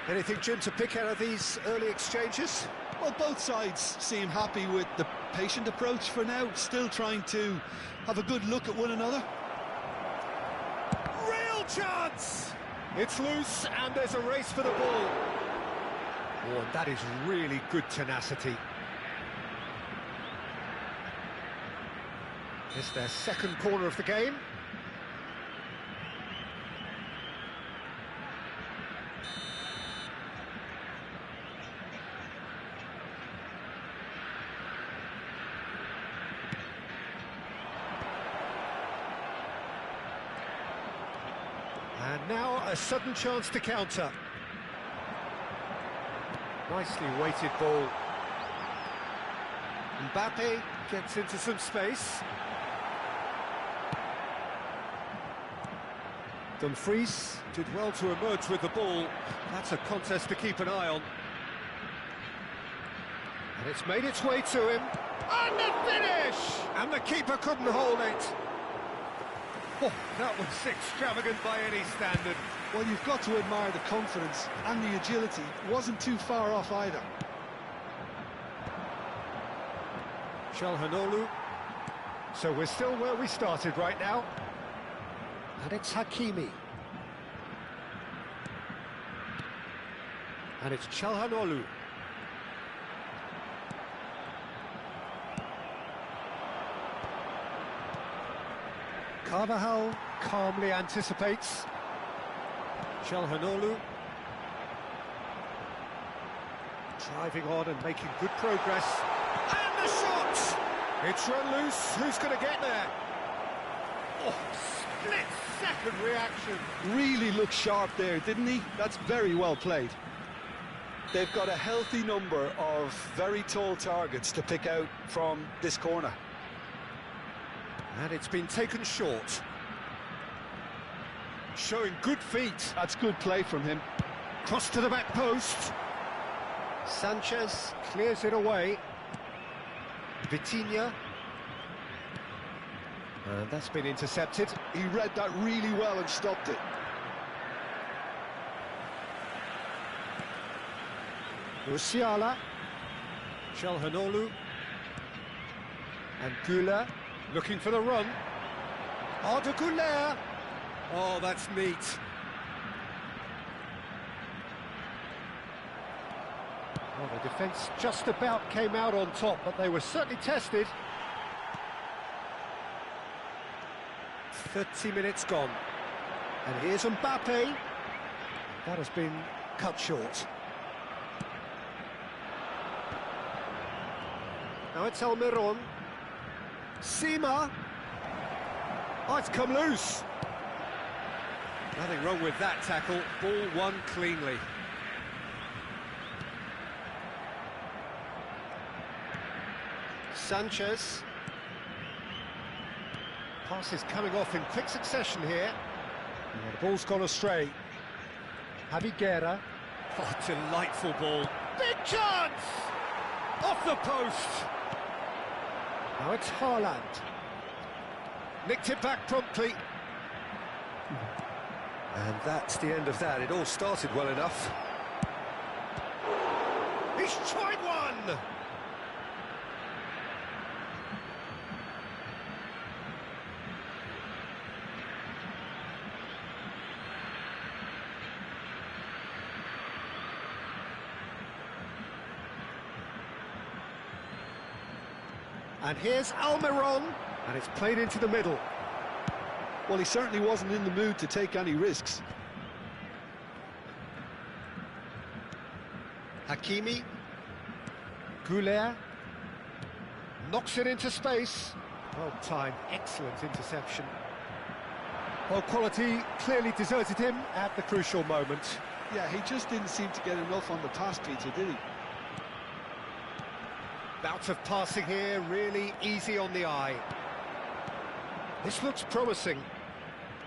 Anything, Jim, to pick out of these early exchanges? Well, both sides seem happy with the patient approach for now, still trying to have a good look at one another. Real chance! It's loose and there's a race for the ball. Oh, and that is really good tenacity. It's their second corner of the game. And now a sudden chance to counter. Nicely weighted ball. Mbappe gets into some space. Dumfries did well to emerge with the ball. That's a contest to keep an eye on. And it's made its way to him. And the finish! And the keeper couldn't hold it. Oh, that was extravagant by any standard. Well, you've got to admire the confidence and the agility. Wasn't too far off either. Çalhanoğlu. So we're still where we started right now. And it's Hakimi. And it's Çalhanoğlu. Carvajal calmly anticipates. Çalhanoğlu. Driving on and making good progress. And the shot! It's run loose. Who's going to get there? Oh, split-second reaction. Really looked sharp there, didn't he? That's very well played. They've got a healthy number of very tall targets to pick out from this corner. And it's been taken short. Showing good feet. That's good play from him. Cross to the back post. Sanchez clears it away. Vitinha. And that's been intercepted. He read that really well and stopped it. Musiala. Çalhanoğlu. And Goulet looking for the run. Arda Güler. Oh, that's neat. Well, the defence just about came out on top, but they were certainly tested. 30 minutes gone. And here's Mbappe. That has been cut short. Now it's Almiron. Sima. Oh, it's come loose. Nothing wrong with that tackle. Ball won cleanly. Sanchez. Pass is coming off in quick succession here. And the ball's gone astray. Javi Guerra. Oh, delightful ball. Big chance! Off the post. Now it's Haaland. Nicked it back promptly. And that's the end of that. It all started well enough. He's tried one! And here's Almiron, and it's played into the middle. Well, he certainly wasn't in the mood to take any risks. Hakimi. Goulet. Knocks it into space. Well timed, excellent interception. Well, quality clearly deserted him at the crucial moment. Yeah, he just didn't seem to get enough on the pass, Peter, did he? Bout of passing here, really easy on the eye. This looks promising.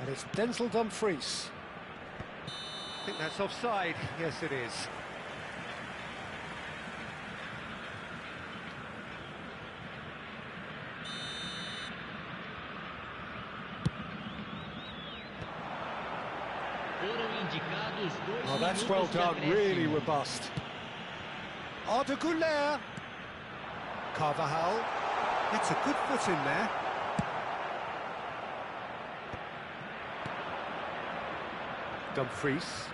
And it's Denzel Dumfries. I think that's offside. Yes, it is. marcados 2 Oh, that's minutos well de done, acréscimo. really robust. Arda Güler. Carvajal. It's a good foot in there. Dumfries.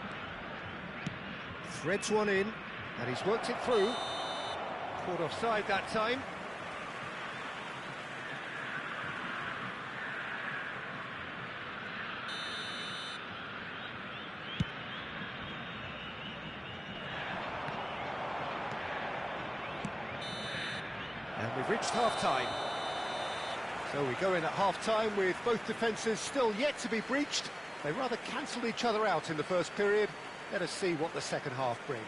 Threads one in, and he's worked it through. Caught offside that time. And we've reached half-time. So we go in at half-time with both defences still yet to be breached. They rather cancelled each other out in the first period. Let us see what the second half brings.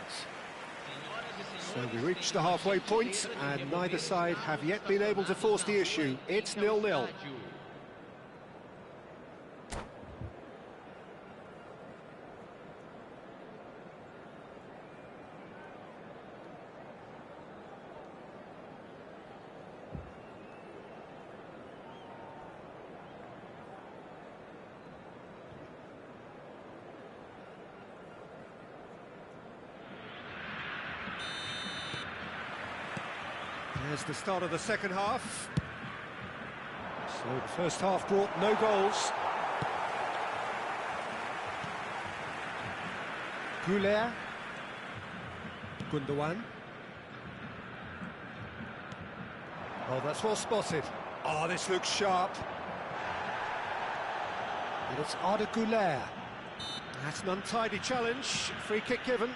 So we reach the halfway point, and neither side have yet been able to force the issue. It's 0-0. There's the start of the second half. So the first half brought no goals. Güler. Gundogan. Oh, that's well spotted. Oh, this looks sharp. And it's Arda Güler. That's an untidy challenge. Free kick given.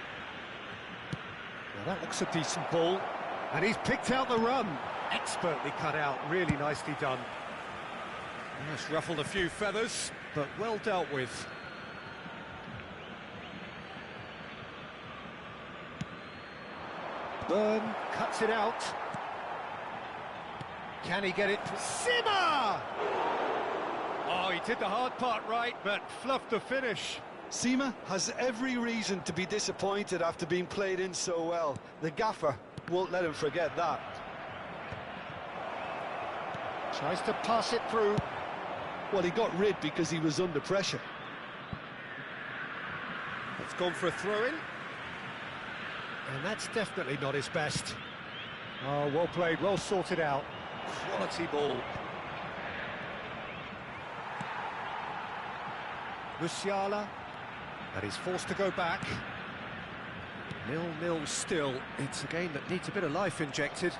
Well, that looks a decent ball. And he's picked out the run. Expertly cut out, really nicely done. Yes, ruffled a few feathers, but well dealt with. Burn cuts it out. Can he get it? Simmer! Oh, he did the hard part right, but fluffed the finish. Sima has every reason to be disappointed after being played in so well. The gaffer won't let him forget that. Tries to pass it through. Well, he got rid because he was under pressure. It's gone for a throw-in. And that's definitely not his best. Oh, well played, well sorted out. Quality ball. Musiala. And he's forced to go back. 0-0 still. It's a game that needs a bit of life injected.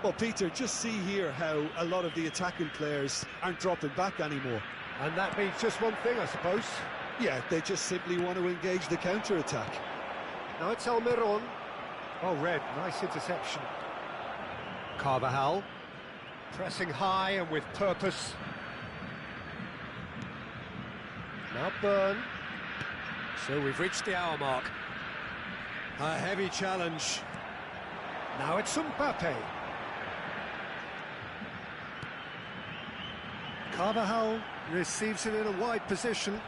Well, Peter, just see here how a lot of the attacking players aren't dropping back anymore. And that means just one thing, I suppose. Yeah, they just simply want to engage the counter-attack. Now it's Almiron. Oh, red, nice interception. Carvajal. Pressing high and with purpose. Now Burn. So we've reached the hour mark. A heavy challenge. Now it's Mbappe. Carvajal receives it in a wide position.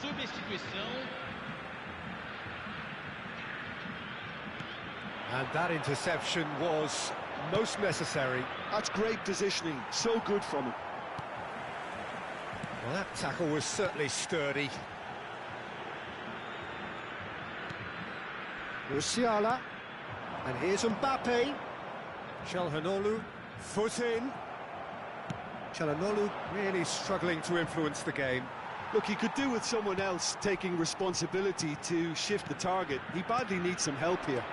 Substituição. And that interception was most necessary. That's great positioning, so good from him. Well, that tackle was certainly sturdy. Musiala. And here's Mbappe. Çalhanoğlu, foot in. Çalhanoğlu really struggling to influence the game. Look, he could do with someone else taking responsibility to shift the target. He badly needs some help here.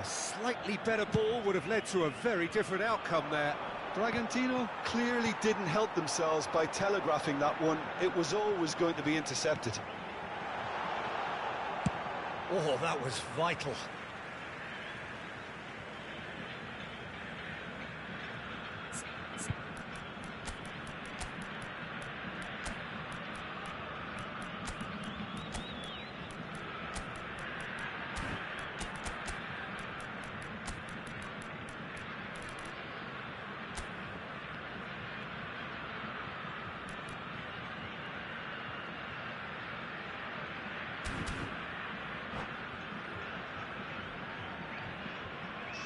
A slightly better ball would have led to a very different outcome there. Bragantino clearly didn't help themselves by telegraphing that one. It was always going to be intercepted. Oh, that was vital.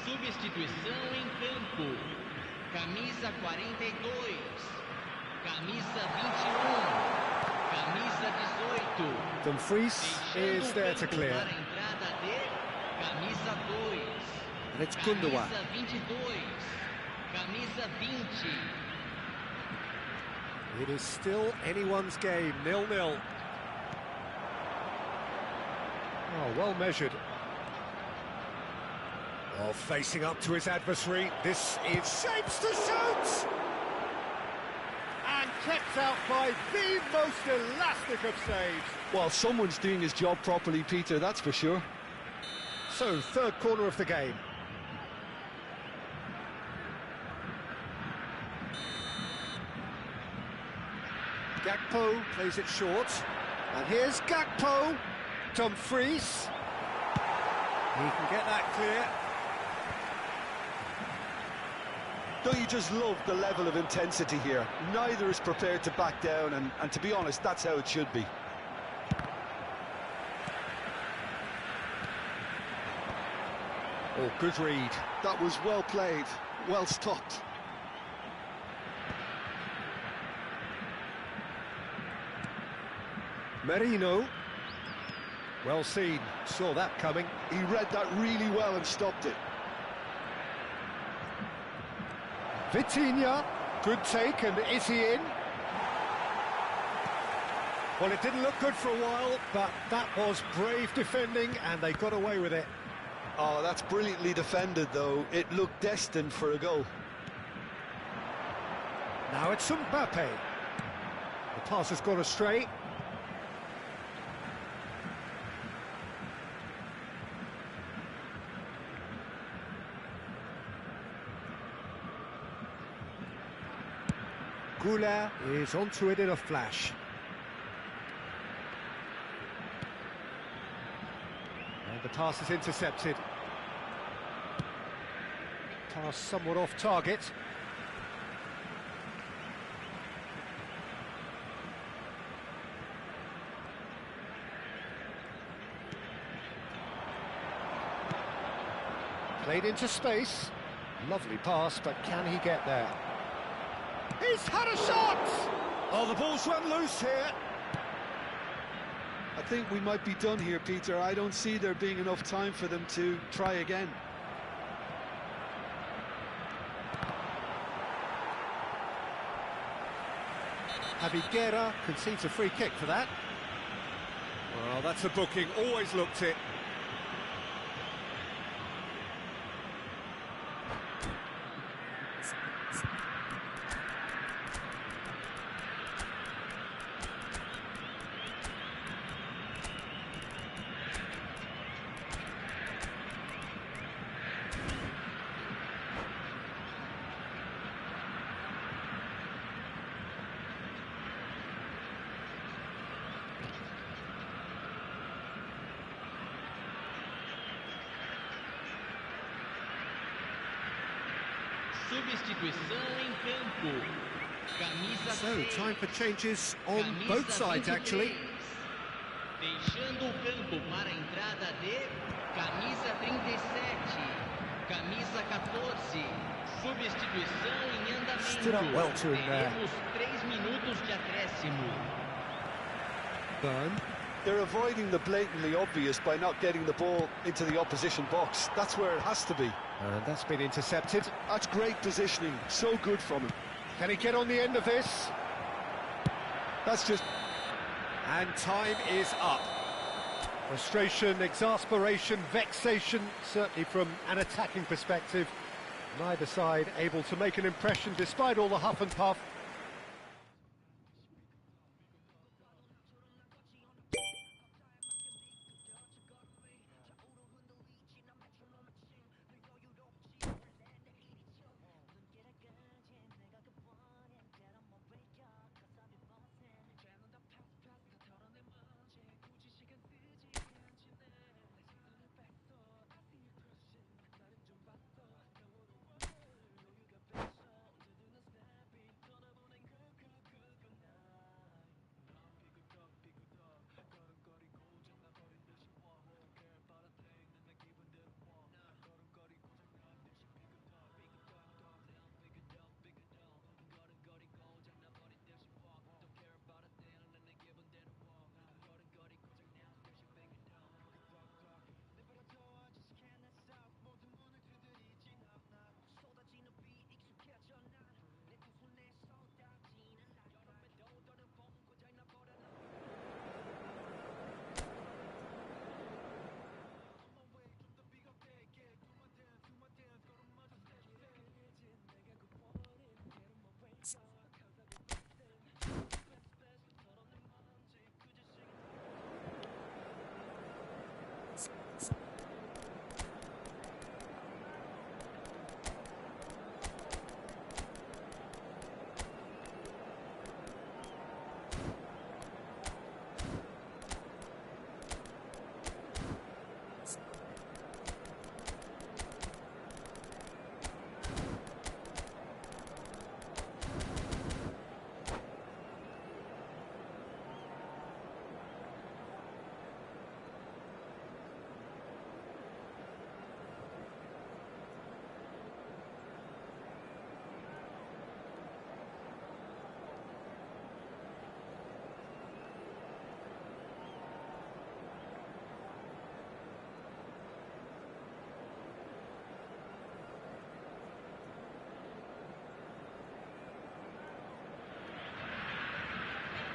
Substituição em campo. Camisa 42. Camisa 21. Camisa 18. Dumfries is there to clear. Para a entrada de camisa 2. And it's Gundogan. Camisa 22. Camisa 20. It is still anyone's game, 0-0. Oh, well measured. Oh, facing up to his adversary. This is shapes to shoot! And kept out by the most elastic of saves. Well, someone's doing his job properly, Peter, that's for sure. So, third corner of the game. Gakpo plays it short. And here's Gakpo. Dumfries. He can get that clear. Don't you just love the level of intensity here? Neither is prepared to back down, and to be honest, that's how it should be. Oh, good read. That was well played, well stopped. Merino. Well seen, saw that coming. He read that really well and stopped it. Vitinha, good take, and is he in? Well, it didn't look good for a while, but that was brave defending, and they got away with it. Oh, that's brilliantly defended, though. It looked destined for a goal. Now it's Mbappe. The pass has gone astray. Goulart is onto it in a flash. And the pass is intercepted. Pass somewhat off target. Played into space. Lovely pass, but can he get there? He's had a shot! Oh, the ball's run loose here. I think we might be done here, Peter. I don't see there being enough time for them to try again. Abiguera concedes a free kick for that. Well, that's a booking, always looked it. Substituição em campo. Camisa So, 6. time for changes on Camisa both sides, 23. actually. Deixando o campo para a entrada de camisa 37, camisa 14. Substituição em andamento. Stood up well to him there. Teremos 3 minutos de acréscimo. Burn. They're avoiding the blatantly obvious by not getting the ball into the opposition box. That's where it has to be. And that's been intercepted. That's great positioning. So good from him. Can he get on the end of this? That's just... And time is up. Frustration, exasperation, vexation, certainly from an attacking perspective. Neither side able to make an impression despite all the huff and puff.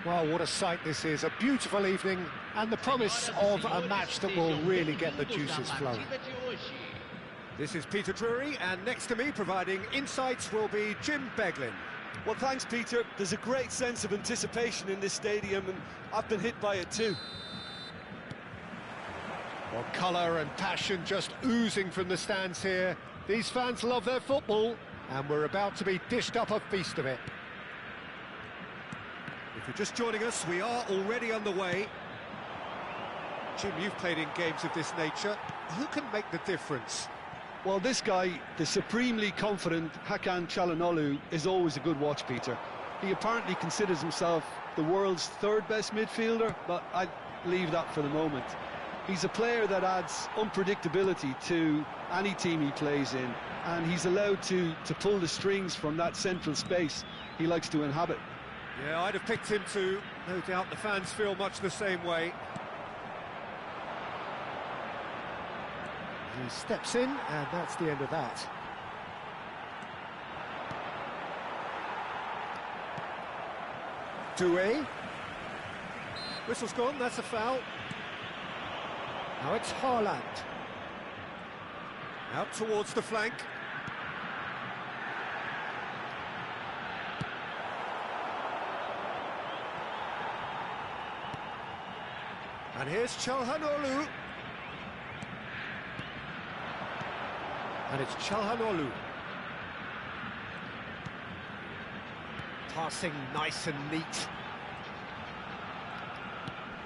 Well, what a sight this is, a beautiful evening, and the promise of a match that will really get the juices flowing. This is Peter Drury, and next to me, providing insights, will be Jim Beglin. Well, thanks, Peter. There's a great sense of anticipation in this stadium, and I've been hit by it too. Well, colour and passion just oozing from the stands here. These fans love their football, and we're about to be dished up a feast of it. If you're just joining us, we are already underway. Jim, you've played in games of this nature. Who can make the difference? Well, this guy, the supremely confident Hakan Çalhanoğlu, is always a good watch, Peter. He apparently considers himself the world's third best midfielder, but I'd leave that for the moment. He's a player that adds unpredictability to any team he plays in, and he's allowed to pull the strings from that central space he likes to inhabit. Yeah, I'd have picked him too. No doubt the fans feel much the same way. He steps in, and that's the end of that. Doué. Whistle's gone, that's a foul. Now it's Haaland. Out towards the flank. And here's Çalhanoğlu. And it's Çalhanoğlu. Passing nice and neat.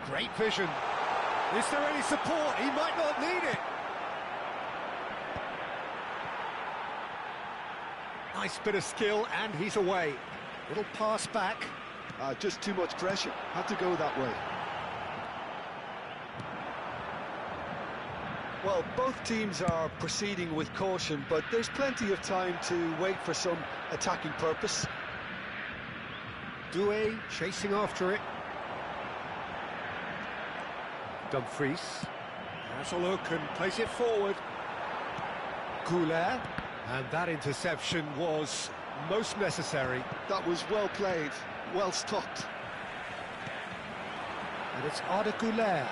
Great vision. Is there any support? He might not need it. Nice bit of skill, and he's away. Little pass back. Just too much pressure. Had to go that way. Well, both teams are proceeding with caution, but there's plenty of time to wait for some attacking purpose. Doué chasing after it. Dumfries has a look and plays it forward. Goulet, and that interception was most necessary. That was well played, well stopped. And it's Arda Goulet.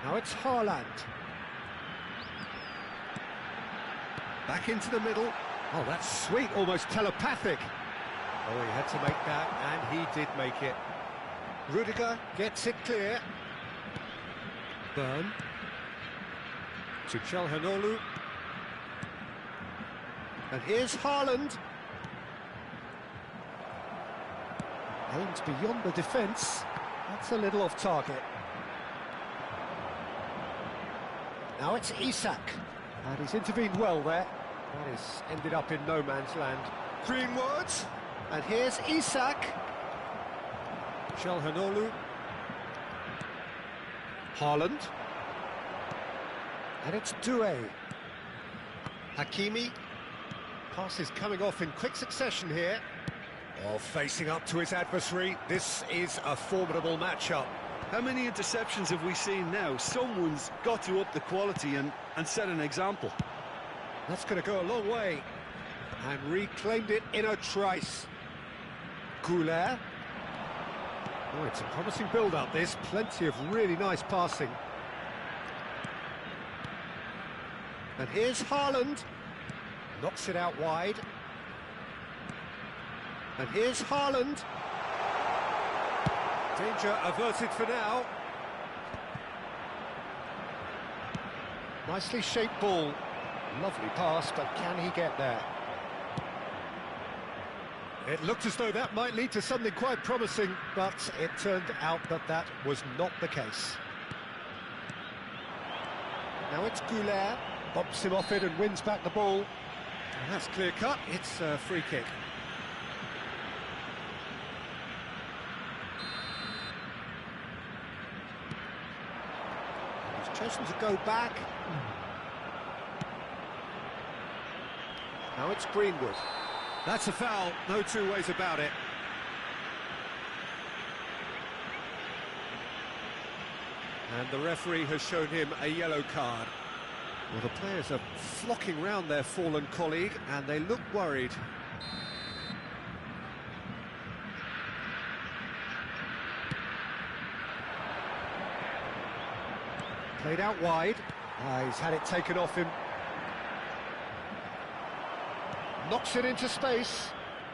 Now it's Haaland. Back into the middle. Oh, that's sweet, almost telepathic. Oh, he had to make that, and he did make it. Rudiger gets it clear. Burn. To Çalhanoğlu. And here's Haaland. Aims beyond the defence. That's a little off target. Now it's Isak. And he's intervened well there. That has ended up in no man's land. Greenwood. And here's Isak. Çalhanoğlu. Haaland. And it's Doué. Hakimi. Passes coming off in quick succession here. Oh, facing up to his adversary. This is a formidable matchup. How many interceptions have we seen now? Someone's got to up the quality and set an example. That's going to go a long way. And reclaimed it in a trice. Goulet. Oh, it's a promising build-up, this. Plenty of really nice passing. And here's Haaland. Knocks it out wide. And here's Haaland. Danger averted for now. Nicely shaped ball. Lovely pass, but can he get there? It looked as though that might lead to something quite promising, but it turned out that that was not the case. Now it's Goulet, bumps him off it and wins back the ball. And that's clear cut, it's a free kick. He's chosen to go back. Now it's Greenwood. That's a foul, no two ways about it. And the referee has shown him a yellow card. Well, the players are flocking round their fallen colleague, and they look worried. Played out wide. He's had it taken off him. Knocks it into space.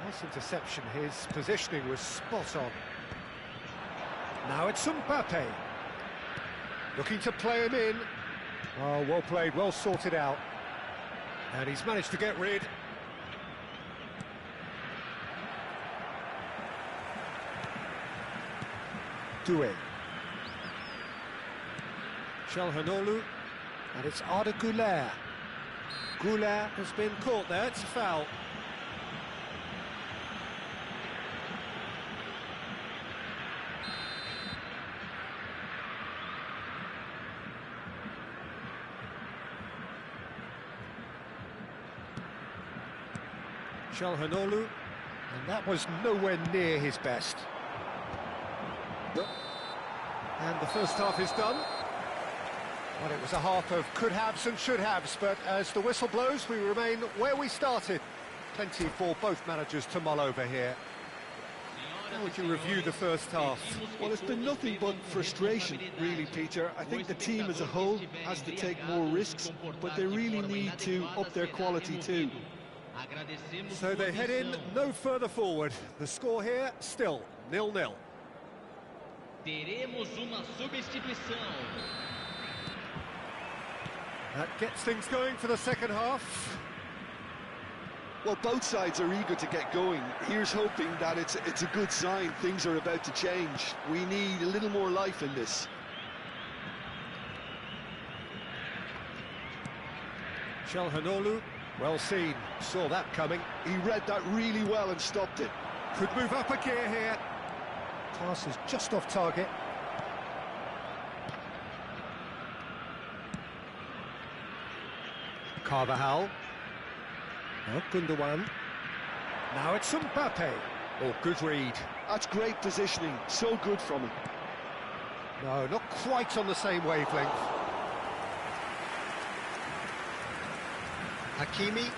Nice interception. His positioning was spot on. Now it's Mbappe. Looking to play him in. Oh, well played, well sorted out. And he's managed to get rid. Doué. Çalhanoğlu. And it's Arda Güler. Güler has been caught there, it's a foul. Çalhanoğlu, and that was nowhere near his best. And the first half is done. Well, it was a half of could-haves and should-haves, but as the whistle blows, we remain where we started. Plenty for both managers to mull over here. How would you review the first half? Well, it's been nothing but frustration, really, Peter. I think the team as a whole has to take more risks, but they really need to up their quality too. So they head in no further forward. The score here, still 0-0. Teremos uma substituição. That gets things going for the second half. Well, both sides are eager to get going. Here's hoping that it's a good sign. Things are about to change. We need a little more life in this. Çalhanoğlu, well seen, saw that coming. He read that really well and stopped it. Could move up a gear here. Pass is just off target. Carvajal. Now Gundogan. Now it's Mbappe. Oh, good read. That's great positioning. So good from him. No, not quite on the same wavelength. Hakimi.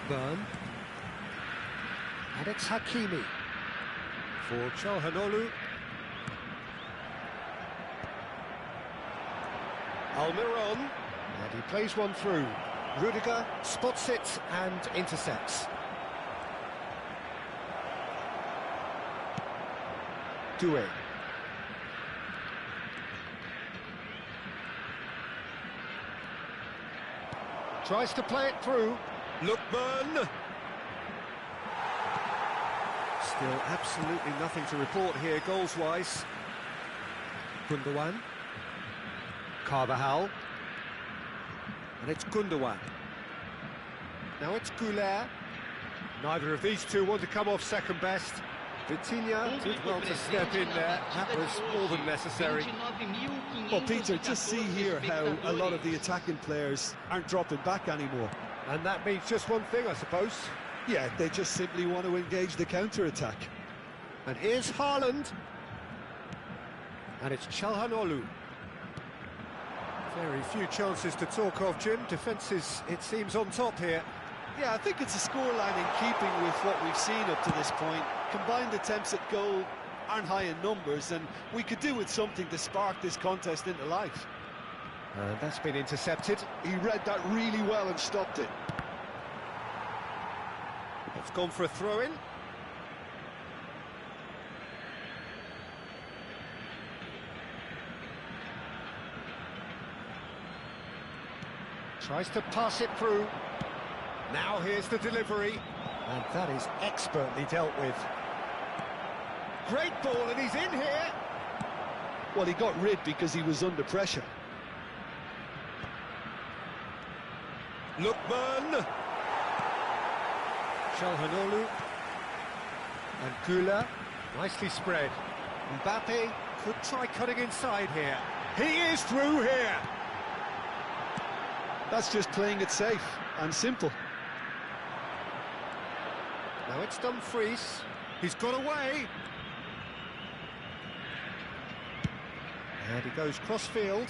Burn. And it's Hakimi. For Çalhanoğlu. Almiron. And he plays one through. Rudiger spots it and intercepts. Doué. Tries to play it through. Lookman. Still absolutely nothing to report here goals-wise. Gundogan. Carvajal. And it's Gundogan. Now it's Güler. Neither of these two want to come off second best. Vitinha did well to step in there. That was more than necessary. Well, Peter, just see here how a lot of the attacking players aren't dropping back anymore. And that means just one thing, I suppose. Yeah, they just simply want to engage the counter-attack. And here's Haaland. And it's Çalhanoğlu. Very few chances to talk of, Jim. Defence is, it seems, on top here. Yeah, I think it's a scoreline in keeping with what we've seen up to this point. Combined attempts at goal aren't high in numbers, and we could do with something to spark this contest into life. And that's been intercepted. He read that really well and stopped it. It's gone for a throw-in. Tries to pass it through. Now here's the delivery. And that is expertly dealt with. Great ball, and he's in here. Well, he got rid because he was under pressure. Lookman. Çalhanoğlu. And Güler. Nicely spread. Mbappe could try cutting inside here. He is through here. That's just playing it safe and simple. Now it's Dumfries. He's got away. And he goes cross-field.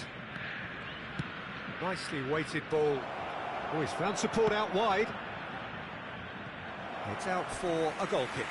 Nicely weighted ball. Oh, he's found support out wide. It's out for a goal kick.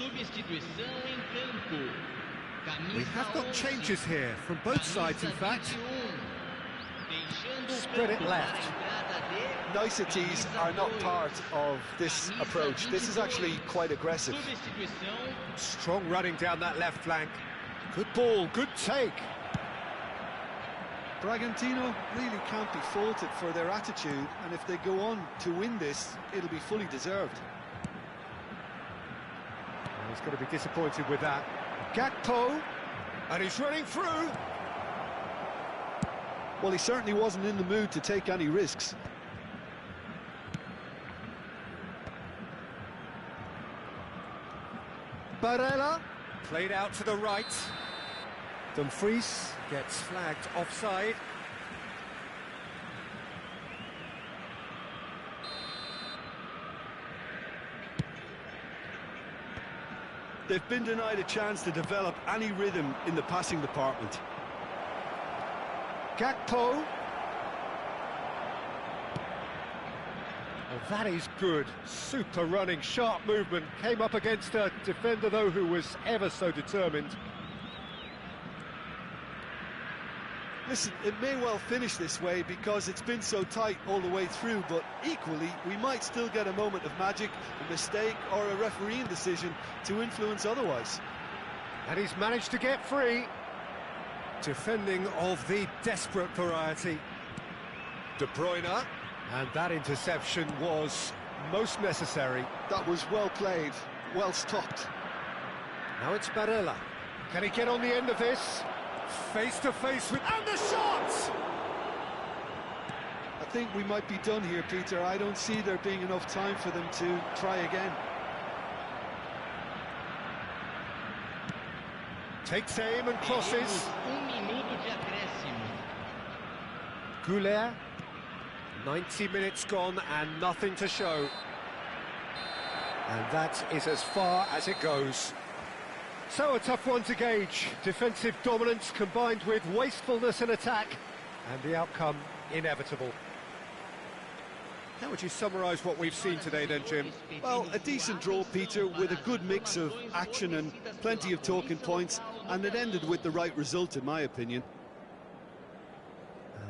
Substituição em campo. We have got changes here from both sides, in fact. Spread it left. Niceties are not part of this approach. This is actually quite aggressive. Strong running down that left flank. Good ball, good take. Bragantino really can't be faulted for their attitude, and if they go on to win this, it'll be fully deserved. He's got to be disappointed with that. Gakpo, and he's running through. Well, he certainly wasn't in the mood to take any risks. Barella, played out to the right. Dumfries gets flagged offside. They've been denied a chance to develop any rhythm in the passing department. Gakpo. Oh, that is good. Super running, sharp movement. Came up against a defender, though, who was ever so determined. Listen, it may well finish this way because it's been so tight all the way through, but equally, we might still get a moment of magic, a mistake, or a refereeing decision to influence otherwise. And he's managed to get free. Defending of the desperate variety. De Bruyne. And that interception was most necessary. That was well played, well stopped. Now it's Barella. Can he get on the end of this? Face to face with... And the shot! I think we might be done here, Peter. I don't see there being enough time for them to try again. Takes aim and crosses. Goulet. 90 minutes gone and nothing to show. And that is as far as it goes. So a tough one to gauge. Defensive dominance combined with wastefulness in attack, and the outcome inevitable. How would you summarise what we've seen today then, Jim? Well, a decent draw, Peter, with a good mix of action and plenty of talking points, and it ended with the right result, in my opinion.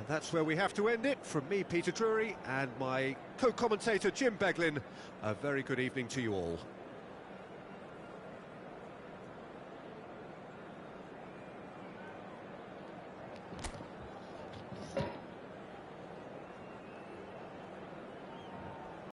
That's where we have to end it. From me, Peter Drury, and my co-commentator, Jim Beglin, a very good evening to you all.